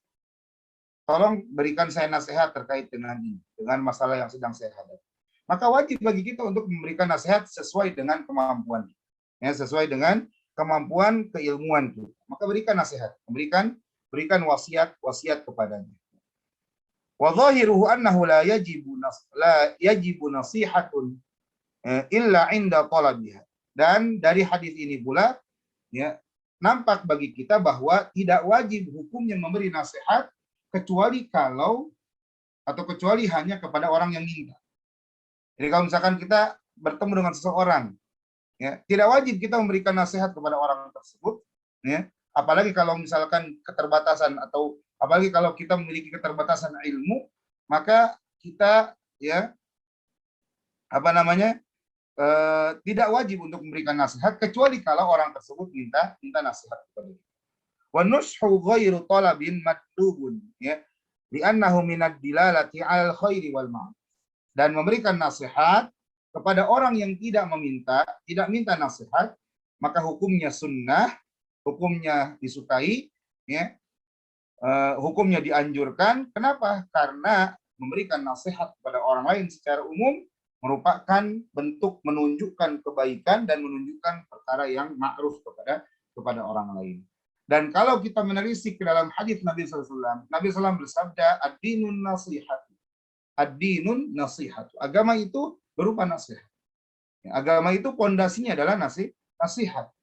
Speaker 2: tolong berikan saya nasihat terkait dengan ini, dengan masalah yang sedang saya hadapi. Maka wajib bagi kita untuk memberikan nasihat sesuai dengan kemampuan, ya, sesuai dengan kemampuan keilmuan kita. Maka berikan nasihat, berikan wasiat kepadanya. Wa dhahiruhu annahu la yajibu nasihatun illa 'inda talabiha. Dan dari hadis ini pula, ya, nampak bagi kita bahwa tidak wajib hukumnya memberi nasihat kecuali kecuali hanya kepada orang yang minta. Jadi kalau misalkan kita bertemu dengan seseorang, ya, tidak wajib kita memberikan nasihat kepada orang tersebut, ya. Apalagi kalau misalkan keterbatasan atau apalagi kalau kita memiliki keterbatasan ilmu, maka kita ya tidak wajib untuk memberikan nasihat kecuali kalau orang tersebut minta nasihat kepada kita. Wa nushu ghairu talabin matlubun, ya, li'annahu minad dilalati 'alal khairi wal ma'ruf. Dan memberikan nasihat kepada orang yang tidak minta nasihat, maka hukumnya sunnah, hukumnya disukai, ya, hukumnya dianjurkan. Kenapa? Karena memberikan nasihat kepada orang lain secara umum merupakan bentuk menunjukkan kebaikan dan menunjukkan perkara yang ma'ruf kepada orang lain. Dan kalau kita menelisik ke dalam hadis Nabi SAW, Nabi SAW bersabda, ad-dinun nasihat. Ad-dinun nasihat. Agama itu berupa nasihat. Agama itu pondasinya adalah nasihat.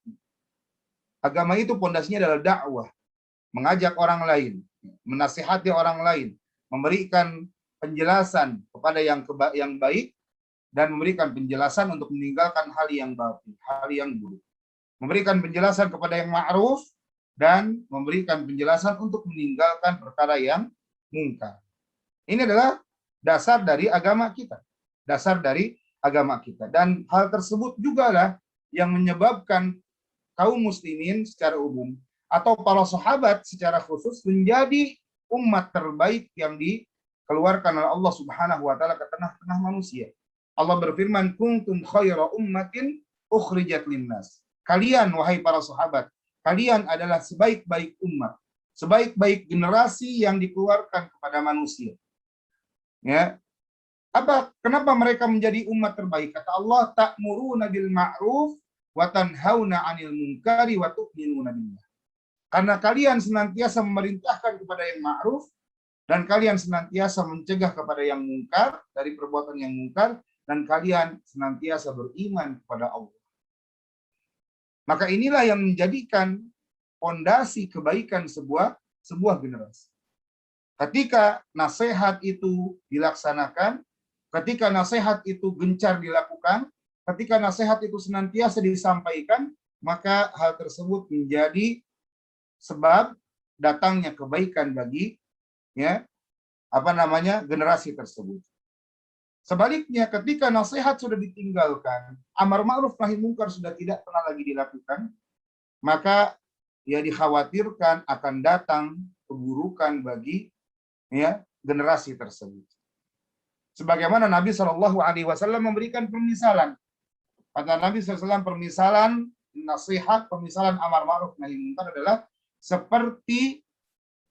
Speaker 2: Agama itu pondasinya adalah dakwah, mengajak orang lain, menasihati orang lain, memberikan penjelasan kepada yang baik, dan memberikan penjelasan untuk meninggalkan hal yang batil, hal yang buruk. Memberikan penjelasan kepada yang ma'ruf, dan memberikan penjelasan untuk meninggalkan perkara yang mungkar. Ini adalah dasar dari agama kita. Dasar dari agama kita. Dan hal tersebut juga lah yang menyebabkan kaum muslimin secara umum atau para sahabat secara khusus menjadi umat terbaik yang dikeluarkan oleh Allah Subhanahu wa taala ke tengah-tengah manusia. Allah berfirman, kuntum khaira ummatin ukhrijat linnas. Kalian wahai para sahabat, kalian adalah sebaik-baik umat, sebaik-baik generasi yang dikeluarkan kepada manusia. Ya. Kenapa mereka menjadi umat terbaik? Kata Allah, ta'muruna bil ma'ruf wa tanhauna 'anil munkari wa tu'minuna billah. Karena kalian senantiasa memerintahkan kepada yang ma'ruf dan kalian senantiasa mencegah kepada yang mungkar, dari perbuatan yang mungkar, dan kalian senantiasa beriman kepada Allah. Maka inilah yang menjadikan fondasi kebaikan sebuah generasi. Ketika nasihat itu dilaksanakan, ketika nasihat itu gencar dilakukan, ketika nasihat itu senantiasa disampaikan, maka hal tersebut menjadi sebab datangnya kebaikan bagi generasi tersebut. Sebaliknya, ketika nasihat sudah ditinggalkan, amar ma'ruf nahi mungkar sudah tidak pernah lagi dilakukan, maka dikhawatirkan akan datang keburukan bagi generasi tersebut. Sebagaimana Nabi Shallallahu Alaihi Wasallam memberikan permisalan. Kata Nabi SAW, permisalan nasihat, permisalan amar ma'ruf nahi mungkar adalah seperti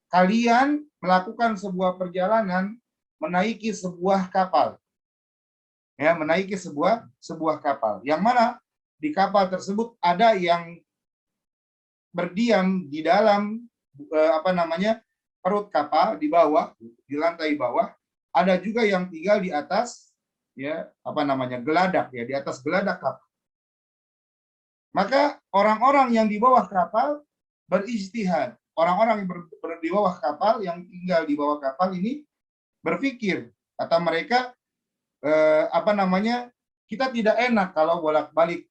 Speaker 2: kalian melakukan sebuah perjalanan menaiki sebuah kapal. Menaiki sebuah kapal. Yang mana di kapal tersebut ada yang berdiam di dalam perut kapal di bawah, di lantai bawah. Ada juga yang tinggal di atas geladak, di atas geladak kapal. Maka orang-orang yang di bawah kapal berijtihad. Orang-orang yang di bawah kapal, yang tinggal di bawah kapal ini berpikir, kata mereka, kita tidak enak kalau bolak-balik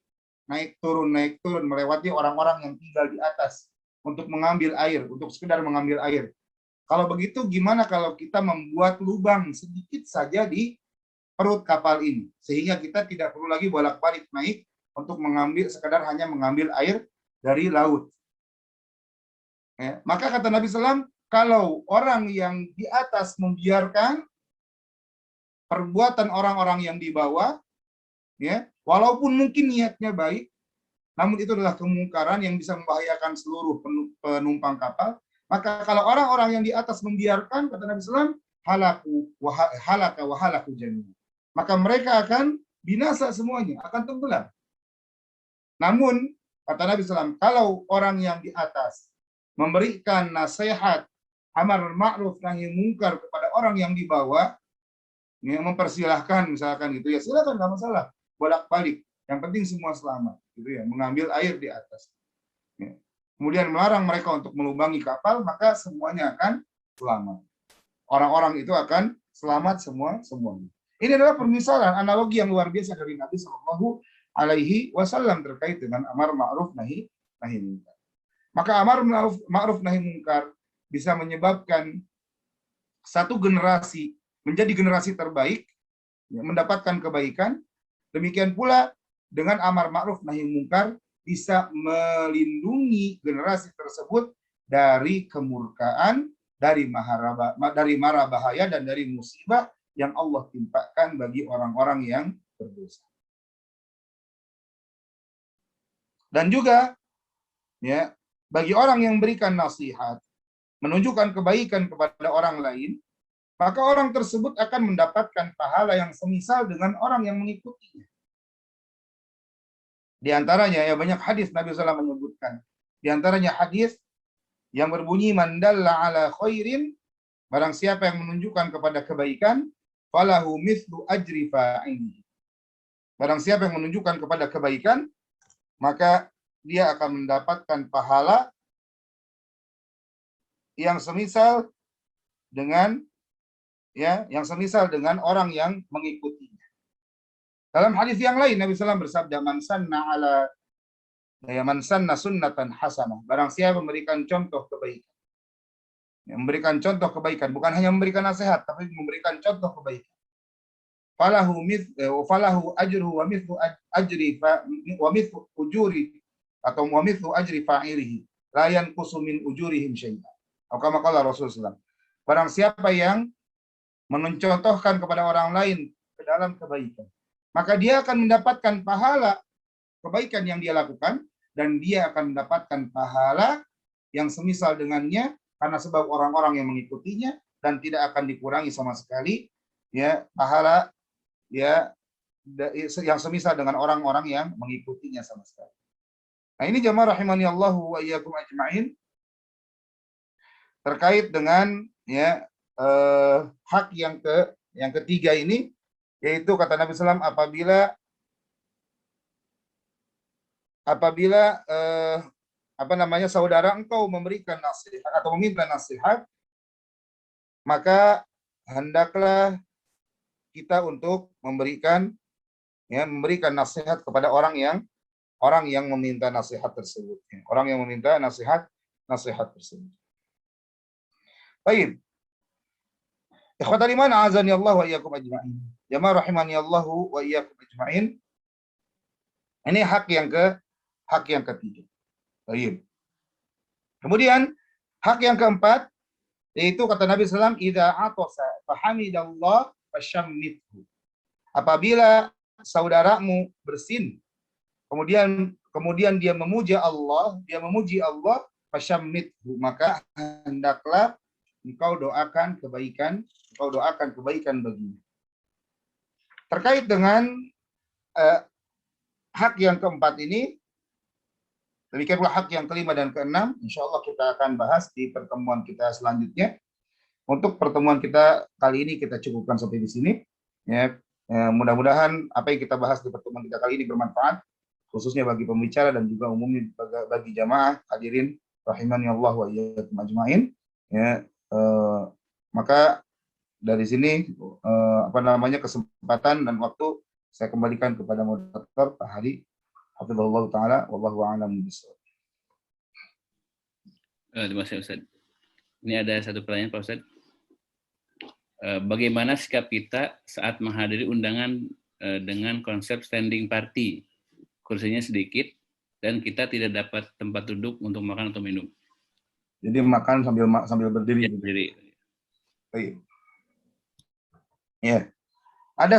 Speaker 2: naik turun melewati orang-orang yang tinggal di atas untuk mengambil air, untuk sekedar mengambil air. Kalau begitu gimana kalau kita membuat lubang sedikit saja di perut kapal ini, sehingga kita tidak perlu lagi bolak-balik naik untuk sekedar hanya mengambil air dari laut. Maka kata Nabi SAW, kalau orang yang di atas membiarkan perbuatan orang-orang yang di bawah, walaupun mungkin niatnya baik, namun itu adalah kemungkaran yang bisa membahayakan seluruh penumpang kapal. Maka kalau orang-orang yang di atas membiarkan, kata Nabi SAW, halaka wa halaku jami'an. Maka mereka akan binasa semuanya, akan tenggelam. Namun, kata Nabi SAW, kalau orang yang di atas memberikan nasihat, amar ma'ruf nahi mungkar kepada orang yang di bawah, mempersilahkan misalkan gitu, silakan, nggak masalah, bolak-balik, yang penting semua selamat, gitu mengambil air di atas. kemudian melarang mereka untuk melubangi kapal, maka semuanya akan selamat. Orang-orang itu akan selamat semuanya. Ini adalah permisalan analogi yang luar biasa dari Nabi Shallallahu Alaihi Wasallam terkait dengan amar ma'ruf nahi munkar. Maka amar ma'ruf nahi munkar bisa menyebabkan satu generasi menjadi generasi terbaik, mendapatkan kebaikan. Demikian pula dengan amar ma'ruf nahi munkar bisa melindungi generasi tersebut dari kemurkaan, dari mara bahaya, dan dari musibah yang Allah timpakan bagi orang-orang yang berdosa. Dan juga ya, bagi orang yang berikan nasihat, menunjukkan kebaikan kepada orang lain, maka orang tersebut akan mendapatkan pahala yang semisal dengan orang yang mengikutinya. Di antaranya ya banyak hadis Nabi SAW menyebutkan. Di antaranya hadis yang berbunyi man dalla ala khairin, barang siapa yang menunjukkan kepada kebaikan, falahu mithlu ajri fa'ilihi. Barang siapa yang menunjukkan kepada kebaikan, maka dia akan mendapatkan pahala yang semisal dengan orang yang mengikutinya. Dalam hadis yang lain Nabi SAW bersabda, man sanna sunnatan hasanah. Barang siapa memberikan contoh kebaikan. Memberikan contoh kebaikan, bukan hanya memberikan nasihat, tapi memberikan contoh kebaikan. Falahu ajruhu wa mithlu ajri wa mithlu ujuri atau wa mithlu ajri fa'ilihi la yanqusu min ujurihim syai'an. Atau kama qala Rasulullah. Barang siapa yang mencontohkan kepada orang lain ke dalam kebaikan, maka dia akan mendapatkan pahala kebaikan yang dia lakukan, dan dia akan mendapatkan pahala yang semisal dengannya karena sebab orang-orang yang mengikutinya, dan tidak akan dikurangi sama sekali ya pahala ya yang semisal dengan orang-orang yang mengikutinya sama sekali. Nah, ini jamaah rahimani Allah wa iyyakum ajma'in terkait dengan ya hak yang ketiga ini, yaitu kata Nabi SAW, apabila saudara engkau memberikan nasihat atau meminta nasihat, maka hendaklah kita untuk memberikan nasihat kepada orang yang meminta nasihat tersebut. Orang yang meminta nasihat tersebut. Baik. Ikhwatal iman, azani Allah wa iyyakum ajma'in. Jamaah rahimani Allah wa iyyakum ajma'in. Ini hak yang ketiga. Baik. Kemudian hak yang keempat, yaitu kata Nabi SAW, idza atasa fahamidallah fashammithu. Apabila saudaramu bersin, kemudian dia memuji Allah, fashammithu, maka hendaklah engkau doakan kebaikan baginya. Terkait dengan hak yang keempat ini, demikian pula hak yang kelima dan keenam, insya Allah kita akan bahas di pertemuan kita selanjutnya. Untuk pertemuan kita kali ini kita cukupkan sampai di sini. Ya, mudah-mudahan apa yang kita bahas di pertemuan kita kali ini bermanfaat, khususnya bagi pembicara dan juga umumnya bagi jamaah hadirin rahimani Allah wa iyyakum ajmain. Ya, maka dari sini kesempatan dan waktu saya kembalikan kepada moderator Pak Hadi, hafizahullah taala, wallahu a'lam bishawab.
Speaker 3: Terima kasih Ustaz. Ini ada satu pertanyaan Pak Ustaz. Bagaimana sikap kita saat menghadiri undangan dengan konsep standing party, kursinya sedikit dan kita tidak dapat tempat duduk untuk makan atau minum?
Speaker 2: Jadi makan sambil berdiri.
Speaker 3: Berdiri.
Speaker 2: Baik. Ya. Ada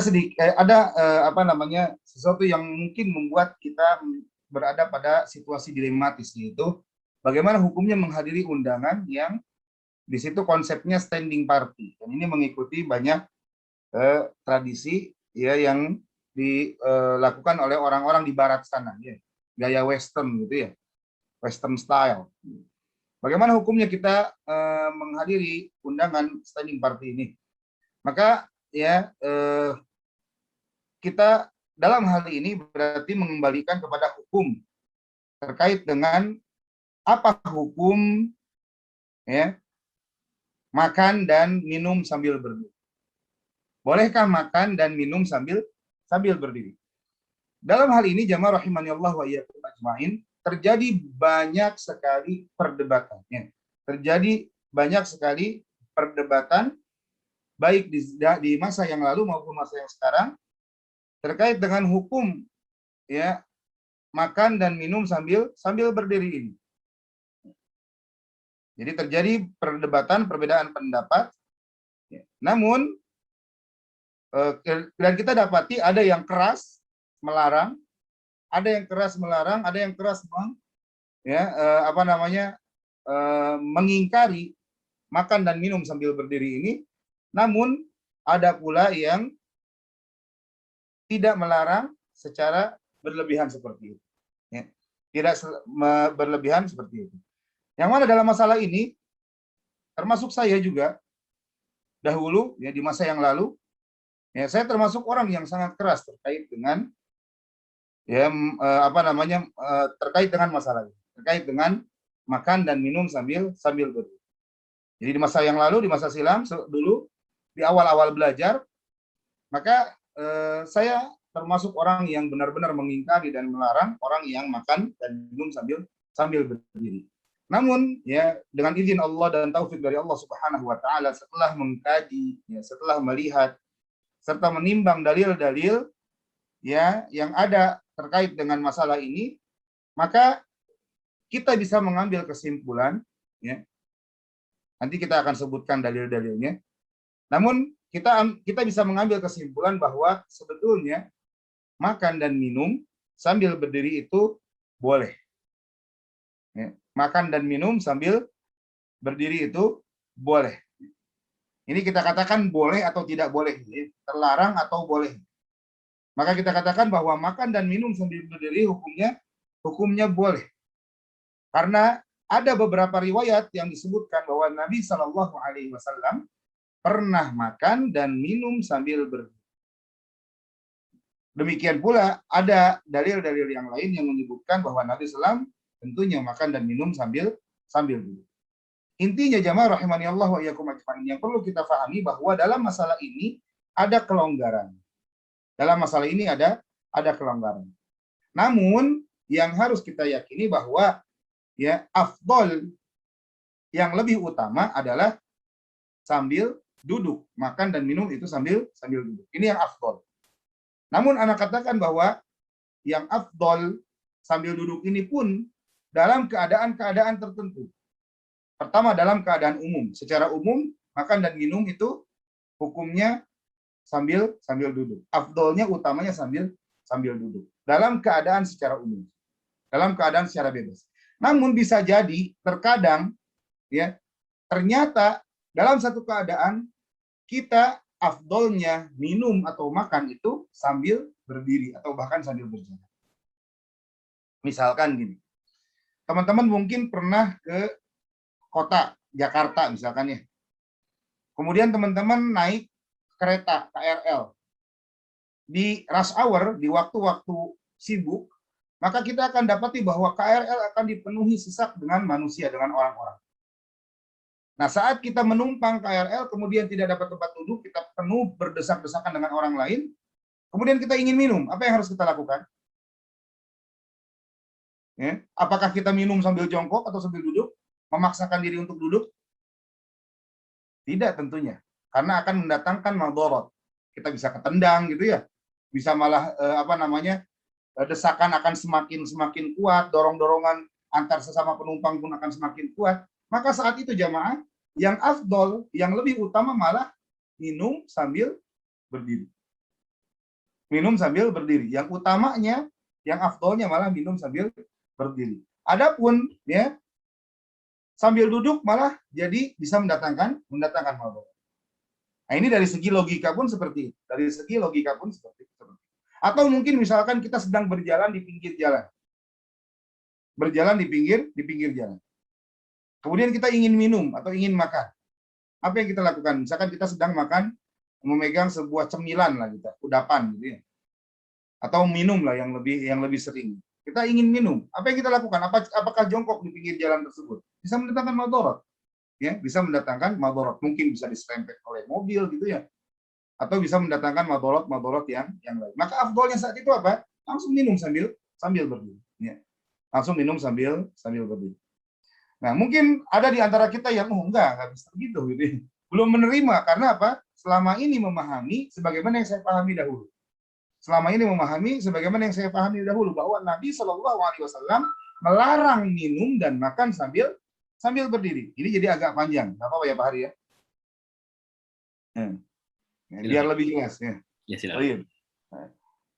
Speaker 2: sesuatu yang mungkin membuat kita berada pada situasi dilematis, yaitu bagaimana hukumnya menghadiri undangan yang di situ konsepnya standing party. Dan ini mengikuti banyak tradisi ya yang dilakukan oleh orang-orang di barat sana, ya. Gaya western gitu ya. Western style. Bagaimana hukumnya kita menghadiri undangan standing party ini? Maka ya kita dalam hal ini berarti mengembalikan kepada hukum terkait dengan apa hukum ya makan dan minum sambil berdiri? Bolehkah makan dan minum sambil berdiri? Dalam hal ini jamaah rahimani Allah wa iyyakum ajmain, terjadi banyak sekali perdebatannya. Terjadi banyak sekali perdebatan baik di masa yang lalu maupun masa yang sekarang terkait dengan hukum ya makan dan minum sambil berdiri ini. Jadi terjadi perdebatan, perbedaan pendapat. Namun dan kita dapati ada yang keras melarang, ada yang keras melarang, ada yang keras mengingkari makan dan minum sambil berdiri ini. Namun ada pula yang tidak melarang secara berlebihan seperti itu. Ya. Tidak berlebihan seperti itu. Yang mana dalam masalah ini, termasuk saya juga dahulu ya di masa yang lalu, ya saya termasuk orang yang sangat keras terkait dengan terkait dengan masalah ini, terkait dengan makan dan minum sambil berdiri. Jadi di masa yang lalu, di masa silam dulu di awal-awal belajar, maka saya termasuk orang yang benar-benar mengingkari dan melarang orang yang makan dan minum sambil berdiri. Namun ya dengan izin Allah dan taufik dari Allah Subhanahu wa taala, setelah mengkaji, ya, setelah melihat serta menimbang dalil-dalil ya yang ada terkait dengan masalah ini, maka kita bisa mengambil kesimpulan ya. Nanti kita akan sebutkan dalil-dalilnya. Namun kita bisa mengambil kesimpulan bahwa sebetulnya makan dan minum sambil berdiri itu boleh. Ya, makan dan minum sambil berdiri itu boleh. Ini kita katakan boleh atau tidak boleh, ya. Terlarang atau boleh. Maka kita katakan bahwa makan dan minum sambil berdiri hukumnya boleh. Karena ada beberapa riwayat yang disebutkan bahwa Nabi Shallallahu Alaihi Wasallam pernah makan dan minum sambil berdiri. Demikian pula ada dalil-dalil yang lain yang menyebutkan bahwa Nabi SAW tentunya makan dan minum sambil duduk. Intinya jamaah rahimani Allah wa iyyakum ajmain, yang perlu kita pahami bahwa dalam masalah ini ada kelonggaran. Dalam masalah ini ada kelonggaran. Namun yang harus kita yakini bahwa ya afdol yang lebih utama adalah sambil duduk, makan dan minum itu sambil duduk. Ini yang afdol. Namun anak katakan bahwa yang afdol sambil duduk ini pun dalam keadaan-keadaan tertentu. Pertama dalam keadaan umum. Secara umum makan dan minum itu hukumnya sambil duduk. Afdolnya utamanya sambil duduk. Dalam keadaan secara umum. Dalam keadaan secara bebas. Namun bisa jadi terkadang ya ternyata dalam satu keadaan kita afdolnya minum atau makan itu sambil berdiri atau bahkan sambil berjalan. Misalkan gini. Teman-teman mungkin pernah ke kota Jakarta misalkan ya. Kemudian teman-teman naik kereta KRL. Di rush hour, di waktu-waktu sibuk, maka kita akan dapati bahwa KRL akan dipenuhi sesak dengan manusia, dengan orang-orang. Nah, saat kita menumpang KRL, kemudian tidak dapat tempat duduk, kita penuh berdesak-desakan dengan orang lain, kemudian kita ingin minum, apa yang harus kita lakukan? Ya, apakah kita minum sambil jongkok atau sambil duduk? Memaksakan diri untuk duduk? Tidak tentunya, karena akan mendatangkan madarat. Kita bisa ketendang gitu ya, bisa malah desakan akan semakin kuat, dorong-dorongan antar sesama penumpang pun akan semakin kuat. Maka saat itu jamaah, yang afdol, yang lebih utama malah minum sambil berdiri. Minum sambil berdiri. Yang utamanya, yang afdolnya malah minum sambil berdiri. Adapun ya sambil duduk malah jadi bisa mendatangkan madarat. Nah, ini dari segi logika pun seperti itu. Dari segi logika pun seperti itu. Atau mungkin misalkan kita sedang berjalan di pinggir jalan. Berjalan di pinggir jalan. Kemudian kita ingin minum atau ingin makan. Apa yang kita lakukan? Misalkan kita sedang makan, memegang sebuah cemilan lah kita, kudapan gitu ya. Atau minum lah yang lebih sering. Kita ingin minum. Apa yang kita lakukan? Apakah jongkok di pinggir jalan tersebut? Bisa mendatangkan madarat. Ya, bisa mendatangkan madarat. Mungkin bisa diserempet oleh mobil gitu ya. Atau bisa mendatangkan madarat yang lain. Maka afdolnya saat itu apa? Langsung minum sambil berdiri. Ya. Langsung minum sambil berdiri. Nah, mungkin ada di antara kita yang enggak bisa begitu gitu. Belum menerima karena apa? Selama ini memahami sebagaimana yang saya pahami dahulu. Selama ini memahami sebagaimana yang saya pahami dahulu bahwa Nabi Shallallahu Alaihi Wasallam melarang minum dan makan sambil berdiri. Ini jadi agak panjang. Enggak apa-apa ya Pak Hari ya? Biar lebih jelas ya.
Speaker 3: Ya silakan.
Speaker 2: Oh, iya.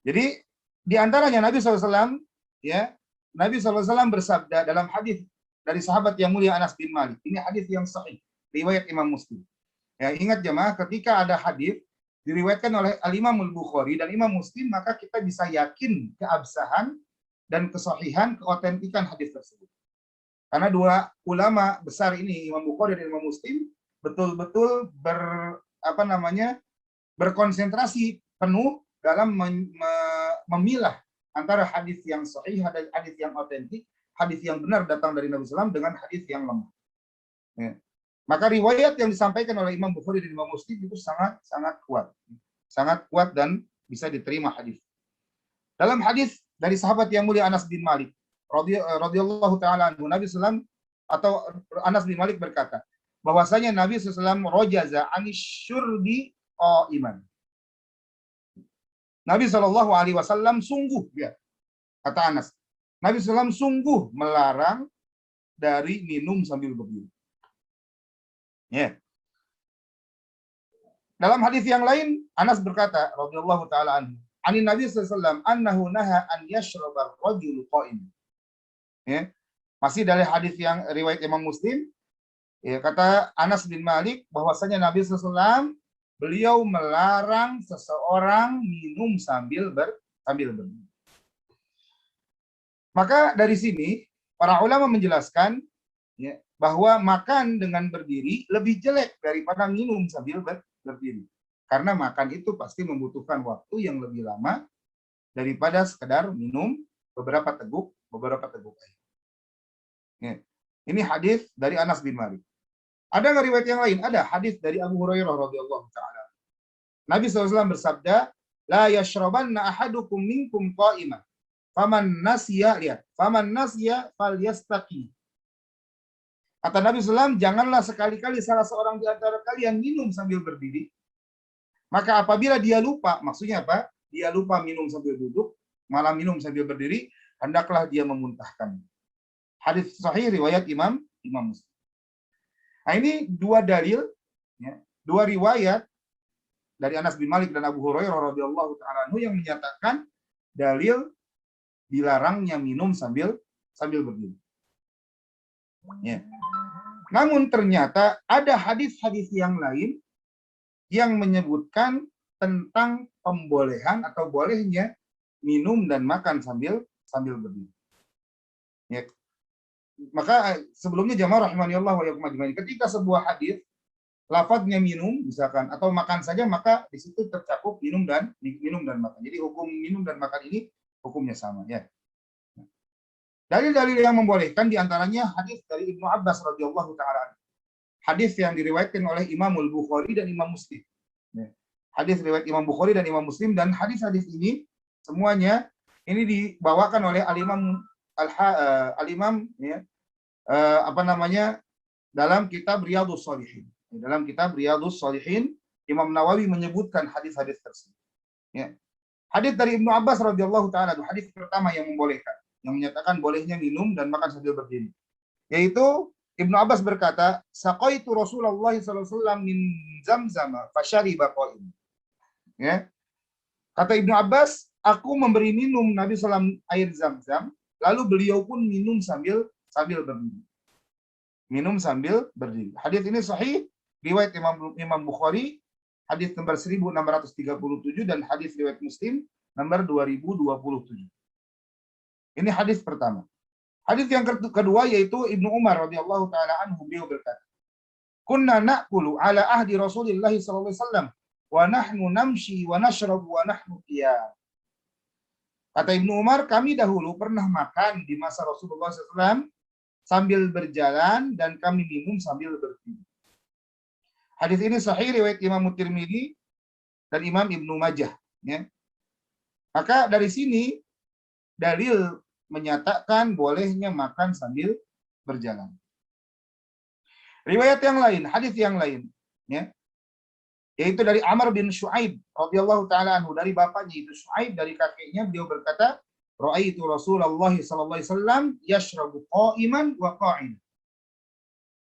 Speaker 2: Jadi di antaranya Nabi SAW ya, Nabi SAW bersabda dalam hadis dari sahabat yang mulia Anas bin Malik. Ini hadis yang sahih, riwayat Imam Muslim. Ya, ingat jemaah, ketika ada hadis diriwayatkan oleh Al-Imam Al-Bukhari dan Imam Muslim, maka kita bisa yakin keabsahan dan kesahihan, keotentikan hadis tersebut. Karena dua ulama besar ini, Imam Bukhari dan Imam Muslim, betul-betul berkonsentrasi penuh dalam memilah antara hadis yang sahih, hadis yang otentik, hadis yang benar datang dari Nabi SAW dengan hadis yang lemah. Ya. Maka riwayat yang disampaikan oleh Imam Bukhari dan Imam Muslim itu sangat kuat dan bisa diterima hadis. Dalam hadis dari sahabat yang mulia Anas bin Malik radhiyallahu taala anhu, Nabi SAW atau Anas bin Malik berkata bahwasanya Nabi SAW rojaza anisyurbi iman. Nabi Shallallahu Alaihi Wasallam sungguh, ya, kata Anas, Nabi SAW sungguh melarang dari minum sambil berdiri. Ya. Dalam hadis yang lain, Anas berkata, radhiyallahu taala anhu, "Ani Nabi sallallahu alaihi wasallam annahu naha an yashraba ar-rajulu qa'im." Ya. Masih dari hadis yang riwayat Imam Muslim, ya, kata Anas bin Malik bahwasanya Nabi sallallahu alaihi wasallam beliau melarang seseorang minum sambil berdiri. Maka dari sini para ulama menjelaskan, ya, bahwa makan dengan berdiri lebih jelek daripada minum sambil berdiri. Karena makan itu pasti membutuhkan waktu yang lebih lama daripada sekedar minum beberapa teguk air. Ya. Ini hadis dari Anas bin Malik. Ada nggak riwayat yang lain? Ada hadis dari Abu Hurairah radhiyallahu taala. Nabi SAW bersabda, "La yashrabanna ahadukum minkum qa'iman. Faman nasiya falyastaqi." Kata Nabi SAW, janganlah sekali-kali salah seorang di antara kalian minum sambil berdiri. Maka apabila dia lupa, maksudnya apa? Dia lupa minum sambil duduk, malah minum sambil berdiri, hendaklah dia memuntahkan. Hadis sahih riwayat Imam Muslim. Nah, ini dua dalil, ya, dua riwayat dari Anas bin Malik dan Abu Hurairah radhiyallahu taala anhu yang menyatakan dalil dilarangnya minum sambil berdiri. Ya. Namun ternyata ada hadis-hadis yang lain yang menyebutkan tentang pembolehan atau bolehnya minum dan makan sambil berdiri. Ya. Maka sebelumnya jamaah rahimanillah wa yakum ajmain, ketika sebuah hadis lafadznya minum misalkan atau makan saja, maka di situ tercakup minum dan makan. Jadi hukum minum dan makan ini hukumnya sama, ya. Dalil-dalil yang membolehkan diantaranya hadis dari Ibnu Abbas radhiyallahu taala. Hadis yang diriwayatkan oleh Imam Al-Bukhari dan Imam Muslim. Hadis riwayat Imam Bukhari dan Imam Muslim, dan hadis-hadis ini semuanya ini dibawakan oleh Al-Imam ya, dalam kitab Riyadhus Shalihin. Dalam kitab Riyadhus Shalihin, Imam Nawawi menyebutkan hadis-hadis tersebut. Ya. Hadis dari Ibnu Abbas radhiyallahu taala, hadis pertama yang membolehkan, yang menyatakan bolehnya minum dan makan sambil berdiri. Yaitu Ibnu Abbas berkata, "Saqaitu Rasulullah sallallahu alaihi wasallam min Zamzam fasyariba qa'im." Ya. Kata Ibnu Abbas, aku memberi minum Nabi SAW air Zamzam, lalu beliau pun minum sambil berdiri. Minum sambil berdiri. Hadis ini sahih, riwayat Imam Bukhari, hadis nomor 1637, dan hadis riwayat Muslim nomor 2027. Ini hadis pertama. Hadis yang kedua yaitu Ibnu Umar radhiyallahu taala anhu, beliau berkata, "Kunna na'kulu ala ahdi Rasulillah sallallahu alaihi wasallam wa nahnu namshi wa nashrabu wa nahnu qiyam." Kata Ibnu Umar, kami dahulu pernah makan di masa Rasulullah SAW sambil berjalan dan kami minum sambil berdiri. Hadis ini sahih riwayat Imam Tirmidzi dan Imam Ibnu Majah. Ya. Maka dari sini dalil menyatakan bolehnya makan sambil berjalan. Riwayat yang lain, hadis yang lain, ya, yaitu dari Amr bin Shu'aib radhiyallahu taala anhu, dari bapaknya itu Shu'aib, dari kakeknya, beliau berkata, "Ra'aitu Rasulullah sallallahu alaihi wasallam yashrabu qa'iman wa qa'idan."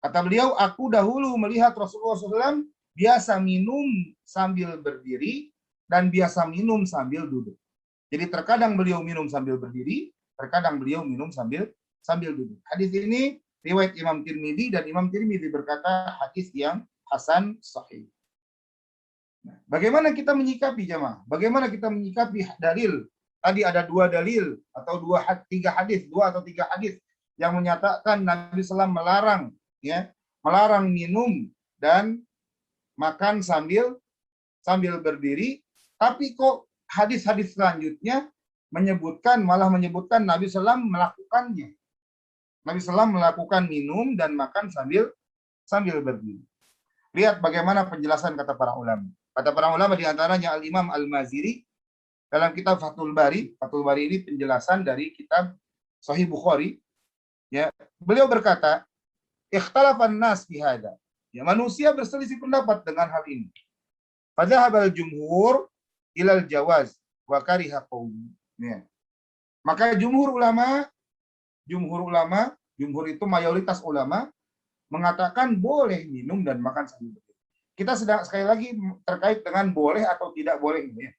Speaker 2: Kata beliau, aku dahulu melihat Rasulullah SAW biasa minum sambil berdiri dan biasa minum sambil duduk. Jadi terkadang beliau minum sambil berdiri, terkadang beliau minum sambil duduk. Hadis ini riwayat Imam Tirmidzi dan Imam Tirmidzi berkata hadis yang hasan sahih. Nah, bagaimana kita menyikapi jemaah? Bagaimana kita menyikapi dalil? Tadi ada dua dalil atau dua atau tiga hadis yang menyatakan Nabi SAW melarang, ya, melarang minum dan makan sambil berdiri. Tapi kok hadis-hadis selanjutnya malah menyebutkan Nabi SAW melakukannya. Nabi SAW melakukan minum dan makan sambil berdiri. Lihat bagaimana penjelasan kata para ulama. Kata para ulama di antaranya Al-Imam Al-Maziri dalam kitab Fathul Bari. Fathul Bari ini penjelasan dari kitab Sahih Bukhari. Ya, beliau berkata, "Ikhtalafan nas fi hada." Ya, manusia berselisih pendapat dengan hal ini. Fadhahabal jumhur ilal jawaz wa kariha qaum. Ya. Maka jumhur itu mayoritas ulama mengatakan boleh minum dan makan sambil berdiri. Kita sedang sekali lagi terkait dengan boleh atau tidak boleh ini. Ya.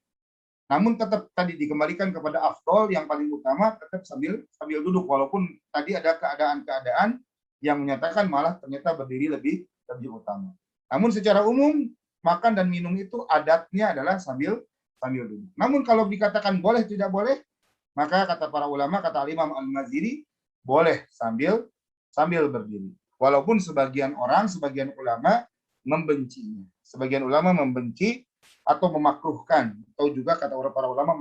Speaker 2: Namun tetap tadi dikembalikan kepada afdol, yang paling utama tetap sambil duduk, walaupun tadi ada keadaan-keadaan yang menyatakan malah ternyata berdiri lebih utama. Namun secara umum makan dan minum itu adatnya adalah sambil duduk. Namun kalau dikatakan boleh tidak boleh, maka kata para ulama, kata Imam Al-Maziri, boleh sambil berdiri. Walaupun sebagian ulama membencinya. Sebagian ulama membenci atau memakruhkan, atau juga kata para ulama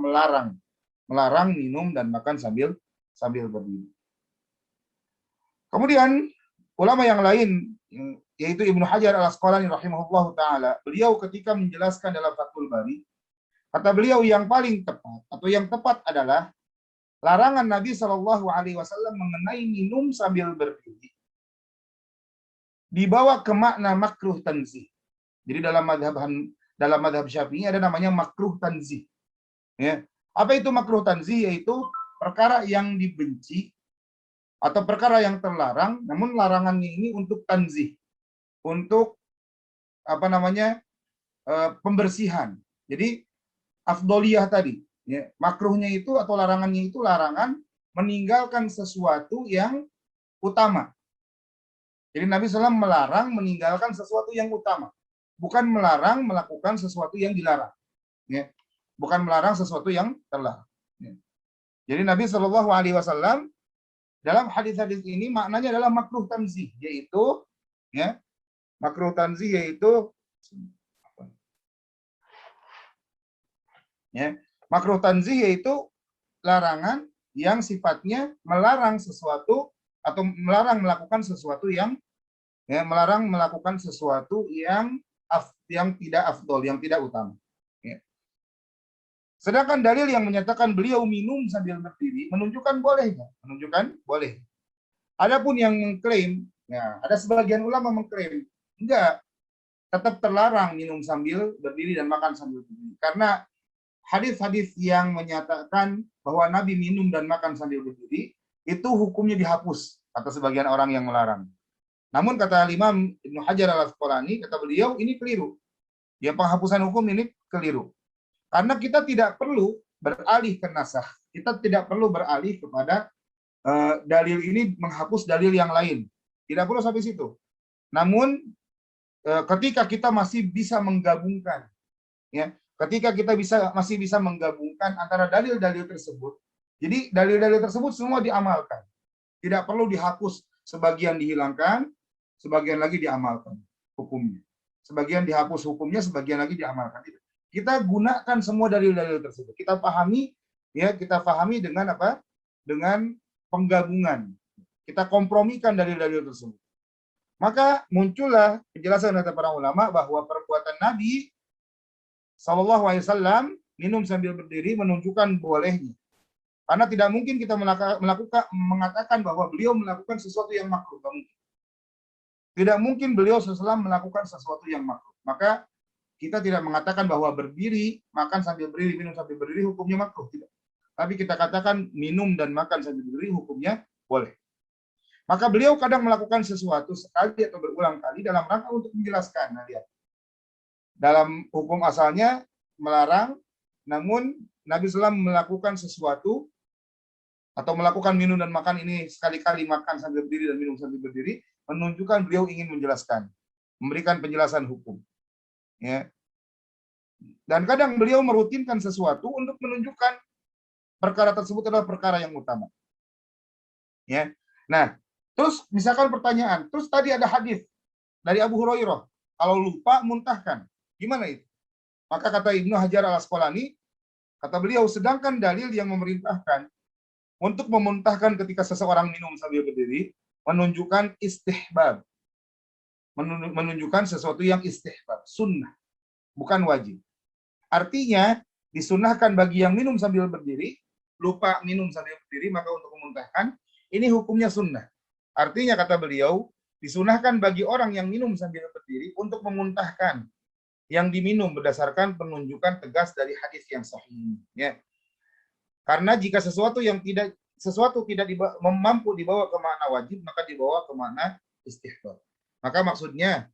Speaker 2: melarang minum dan makan sambil berdiri. Kemudian ulama yang lain, yaitu Ibnu Hajar Al-Asqalani rahimahullahu taala, beliau ketika menjelaskan dalam Fathul Bari, kata beliau yang paling tepat atau yang tepat adalah larangan Nabi Shallallahu Alaihi Wasallam mengenai minum sambil berdiri dibawa ke makna makruh tanzih. Jadi dalam madhab Syafi'i ada namanya makruh tanzih. Ya. Apa itu makruh tanzih? Yaitu perkara yang dibenci atau perkara yang terlarang, namun larangannya ini untuk tanzih, untuk pembersihan. Jadi afdoliyah tadi, ya, makruhnya itu atau larangannya itu larangan meninggalkan sesuatu yang utama. Jadi Nabi SAW melarang meninggalkan sesuatu yang utama, bukan melarang melakukan sesuatu yang dilarang, ya. Bukan melarang sesuatu yang terlarang. Ya. Jadi Nabi SAW dalam hadis-hadis ini maknanya adalah makruh tanzih, yaitu, ya, makruh tanzih yaitu, ya, makruh tanzih yaitu larangan yang sifatnya melarang sesuatu atau melarang melakukan sesuatu yang, ya, melarang melakukan sesuatu yang tidak afdol, yang tidak utama. Ya. Sedangkan dalil yang menyatakan beliau minum sambil berdiri menunjukkan bolehnya, boleh. Adapun yang mengklaim, ya, ada sebagian ulama mengklaim enggak, tetap terlarang minum sambil berdiri dan makan sambil berdiri, karena hadis-hadis yang menyatakan bahwa Nabi minum dan makan sambil berdiri itu hukumnya dihapus, kata sebagian orang yang melarang. Namun kata Imam Ibnu Hajar Al-Asqalani, kata beliau ini keliru. Ya, penghapusan hukum ini keliru. Karena kita tidak perlu beralih ke nasakh. Kita tidak perlu beralih kepada dalil ini menghapus dalil yang lain. Tidak perlu sampai situ. Namun ketika kita masih bisa menggabungkan, ya, ketika kita masih bisa menggabungkan antara dalil-dalil tersebut, jadi dalil-dalil tersebut semua diamalkan. Tidak perlu dihapus, sebagian dihilangkan, sebagian lagi diamalkan hukumnya. Sebagian dihapus hukumnya, sebagian lagi diamalkan. Kita gunakan semua dalil-dalil tersebut. Kita pahami ya kita pahami dengan apa? Dengan penggabungan. Kita kompromikan dalil-dalil tersebut. Maka muncullah penjelasan dari para ulama bahwa perbuatan Nabi SAW minum sambil berdiri menunjukkan bolehnya. Karena tidak mungkin kita mengatakan bahwa beliau melakukan sesuatu yang makruh. Tidak mungkin beliau SAW melakukan sesuatu yang makruh. Maka kita tidak mengatakan bahwa berdiri, makan sambil berdiri, minum sambil berdiri hukumnya makruh. Tidak. Tapi kita katakan minum dan makan sambil berdiri hukumnya boleh. Maka beliau kadang melakukan sesuatu sekali atau berulang kali dalam rangka untuk menjelaskan. Nah, lihat. Dalam hukum asalnya melarang, namun Nabi SAW melakukan sesuatu atau melakukan minum dan makan ini sekali-kali makan sambil berdiri dan minum sambil berdiri, menunjukkan beliau ingin menjelaskan, memberikan penjelasan hukum. Ya. Dan kadang beliau merutinkan sesuatu untuk menunjukkan perkara tersebut adalah perkara yang utama. Ya. Nah, terus misalkan pertanyaan, terus tadi ada hadis dari Abu Hurairah, kalau lupa muntahkan. Gimana itu? Maka kata Ibnu Hajar al-Asqalani, kata beliau, sedangkan dalil yang memerintahkan untuk memuntahkan ketika seseorang minum sambil berdiri menunjukkan istihbab. Menunjukkan sesuatu yang istihbab, sunnah, bukan wajib. Artinya, disunahkan bagi yang minum sambil berdiri, lupa minum sambil berdiri, maka untuk memuntahkan, ini hukumnya sunnah. Artinya, kata beliau, disunahkan bagi orang yang minum sambil berdiri untuk memuntahkan yang diminum berdasarkan penunjukan tegas dari hadis yang sahih. Ya. Karena jika sesuatu tidak mampu dibawa ke makna wajib, maka dibawa ke makna istihbab. Maka maksudnya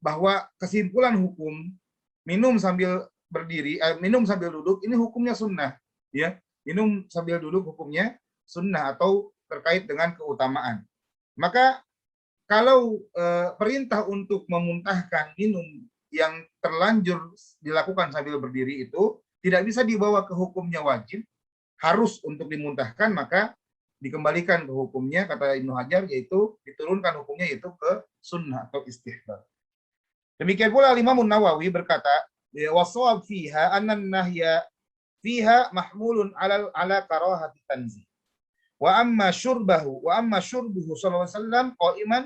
Speaker 2: bahwa kesimpulan hukum minum sambil berdiri, minum sambil duduk ini hukumnya sunnah. Ya, minum sambil duduk hukumnya sunnah atau terkait dengan keutamaan. Maka kalau perintah untuk memuntahkan minum yang terlanjur dilakukan sambil berdiri itu tidak bisa dibawa ke hukumnya wajib, harus untuk dimuntahkan, maka dikembalikan ke hukumnya, kata Ibnu Hajar, yaitu diturunkan hukumnya yaitu ke sunnah atau istihbab. Demikian pula Imam Nawawi berkata, wasawab fiha annan nahya fiha mahmulun ala karahati tanzih. Wa amma syurbuhu sallallahu alaihi wasallam qa'iman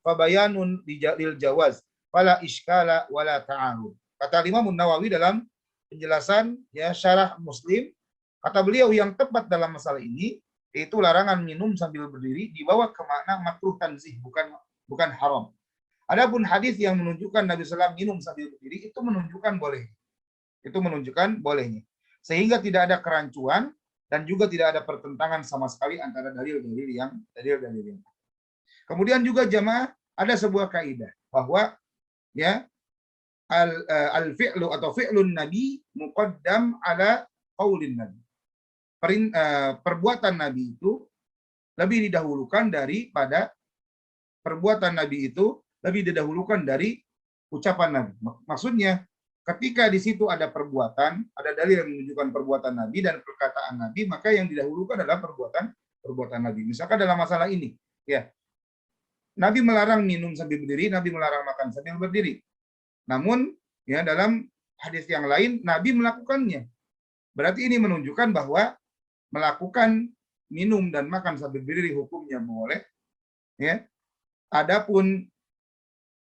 Speaker 2: fa bayanun lil jawaz fala iskala wala ta'arud. Kata Imam Nawawi dalam penjelasan ya syarah Muslim, kata beliau yang tepat dalam masalah ini yaitu larangan minum sambil berdiri dibawa ke makna makruh tanzih, bukan haram. Adapun hadis yang menunjukkan Nabi SAW minum sambil berdiri itu menunjukkan boleh. Itu menunjukkan bolehnya. Sehingga tidak ada kerancuan dan juga tidak ada pertentangan sama sekali antara dalil-dalil yang. Kemudian juga jamaah ada sebuah kaidah bahwa ya al-fi'lu atau fi'lun nabi muqaddam ala qaulin nabi. Perbuatan nabi itu lebih didahulukan daripada perbuatan nabi itu lebih didahulukan dari ucapan nabi. Maksudnya ketika di situ ada perbuatan, ada dalil yang menunjukkan perbuatan nabi dan perkataan nabi, maka yang didahulukan adalah perbuatan nabi. Misalkan dalam masalah ini, ya. Nabi melarang minum sambil berdiri, Nabi melarang makan sambil berdiri. Namun, ya dalam hadis yang lain Nabi melakukannya. Berarti ini menunjukkan bahwa melakukan minum dan makan sambil berdiri hukumnya boleh. Ya. Adapun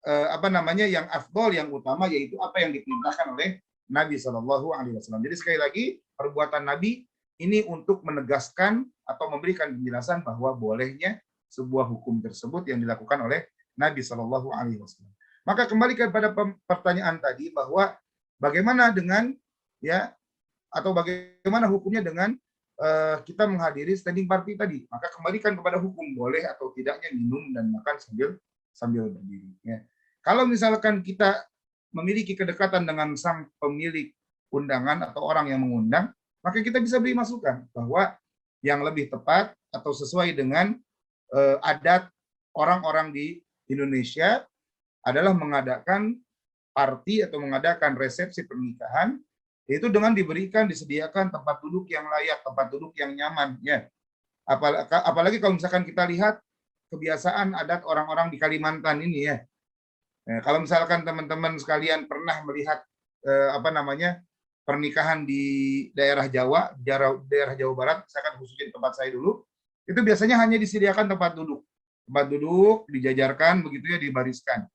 Speaker 2: yang afdol, yang utama yaitu apa yang diperintahkan oleh Nabi Shallallahu Alaihi Wasallam. Jadi sekali lagi perbuatan Nabi ini untuk menegaskan atau memberikan penjelasan bahwa bolehnya sebuah hukum tersebut yang dilakukan oleh Nabi Shallallahu Alaihi Wasallam. Maka kembali kepada pertanyaan tadi bahwa bagaimana dengan ya atau bagaimana hukumnya dengan kita menghadiri standing party tadi. Maka kembalikan kepada hukum boleh atau tidaknya minum dan makan sambil berdiri. Ya. Kalau misalkan kita memiliki kedekatan dengan sang pemilik undangan atau orang yang mengundang, maka kita bisa beri masukan bahwa yang lebih tepat atau sesuai dengan adat orang-orang di Indonesia adalah mengadakan party atau mengadakan resepsi pernikahan, yaitu dengan disediakan tempat duduk yang layak, tempat duduk yang nyaman. Ya. Apalagi kalau misalkan kita lihat kebiasaan adat orang-orang di Kalimantan ini ya. Kalau misalkan teman-teman sekalian pernah melihat pernikahan di daerah Jawa, daerah Jawa Barat, misalkan khususnya di tempat saya dulu, itu biasanya hanya disediakan tempat duduk dijajarkan begitu ya, dibariskan.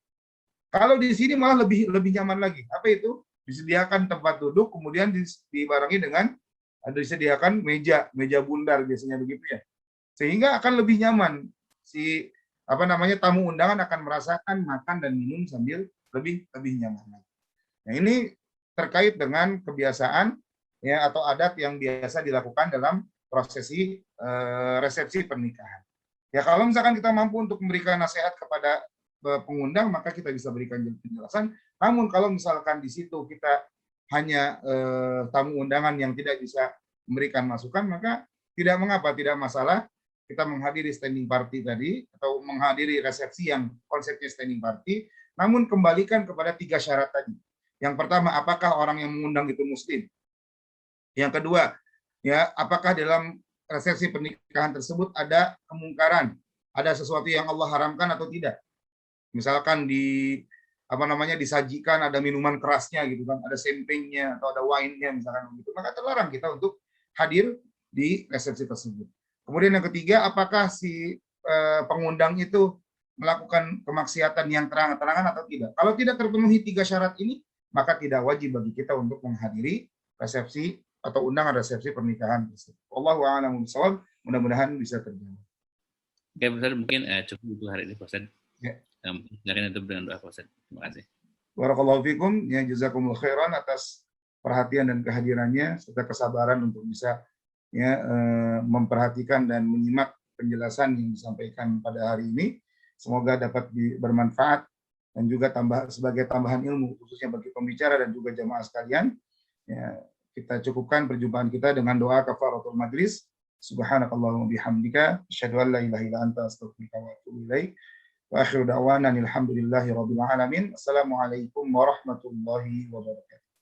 Speaker 2: Kalau di sini malah lebih nyaman lagi. Apa itu? Disediakan tempat duduk, kemudian dibarengi dengan disediakan meja bundar biasanya begitu ya. Sehingga akan lebih nyaman, si tamu undangan akan merasakan makan dan minum sambil lebih nyaman. Nah, ini terkait dengan kebiasaan ya atau adat yang biasa dilakukan dalam prosesi resepsi pernikahan. Ya kalau misalkan kita mampu untuk memberikan nasihat kepada pengundang, maka kita bisa berikan penjelasan. Namun kalau misalkan di situ kita hanya tamu undangan yang tidak bisa memberikan masukan, maka tidak mengapa, tidak masalah kita menghadiri standing party tadi atau menghadiri resepsi yang konsepnya standing party, namun kembalikan kepada 3 syarat tadi. Yang pertama, apakah orang yang mengundang itu muslim? Yang kedua, ya apakah dalam resepsi pernikahan tersebut ada kemungkaran, ada sesuatu yang Allah haramkan atau tidak? Misalkan disajikan ada minuman kerasnya gitu kan, ada champagne-nya atau ada wine-nya misalkan begitu, maka terlarang kita untuk hadir di resepsi tersebut. Kemudian yang ketiga, apakah si pengundang itu melakukan kemaksiatan yang terang-terangan atau tidak? Kalau tidak terpenuhi 3 syarat ini, maka tidak wajib bagi kita untuk menghadiri resepsi atau undangan resepsi pernikahan tersebut. Wallahu a'lam bishawab. Mudah-mudahan bisa terjawab.
Speaker 3: Oke, Pak Ustadz, mungkin cukup untuk hari ini, Pak Ustadz.
Speaker 2: Ya.
Speaker 3: Silakan itu dengan doa, Pak Ustadz. Terima kasih.
Speaker 2: Barakallahu fikum, ya jazakumullah khairan atas perhatian dan kehadirannya serta kesabaran untuk bisa memperhatikan dan menyimak penjelasan yang disampaikan pada hari ini. Semoga dapat bermanfaat dan juga sebagai tambahan ilmu khususnya bagi pembicara dan juga jamaah sekalian. Ya, kita cukupkan perjumpaan kita dengan doa kafaratul majlis. Subhanakallahumma bihamdika asyhadu an la ilaha illa anta astaghfiruka wa atubu ilaik. Wa akhiru da'wana alhamdulillahi rabbil alamin. Assalamualaikum warahmatullahi wabarakatuh.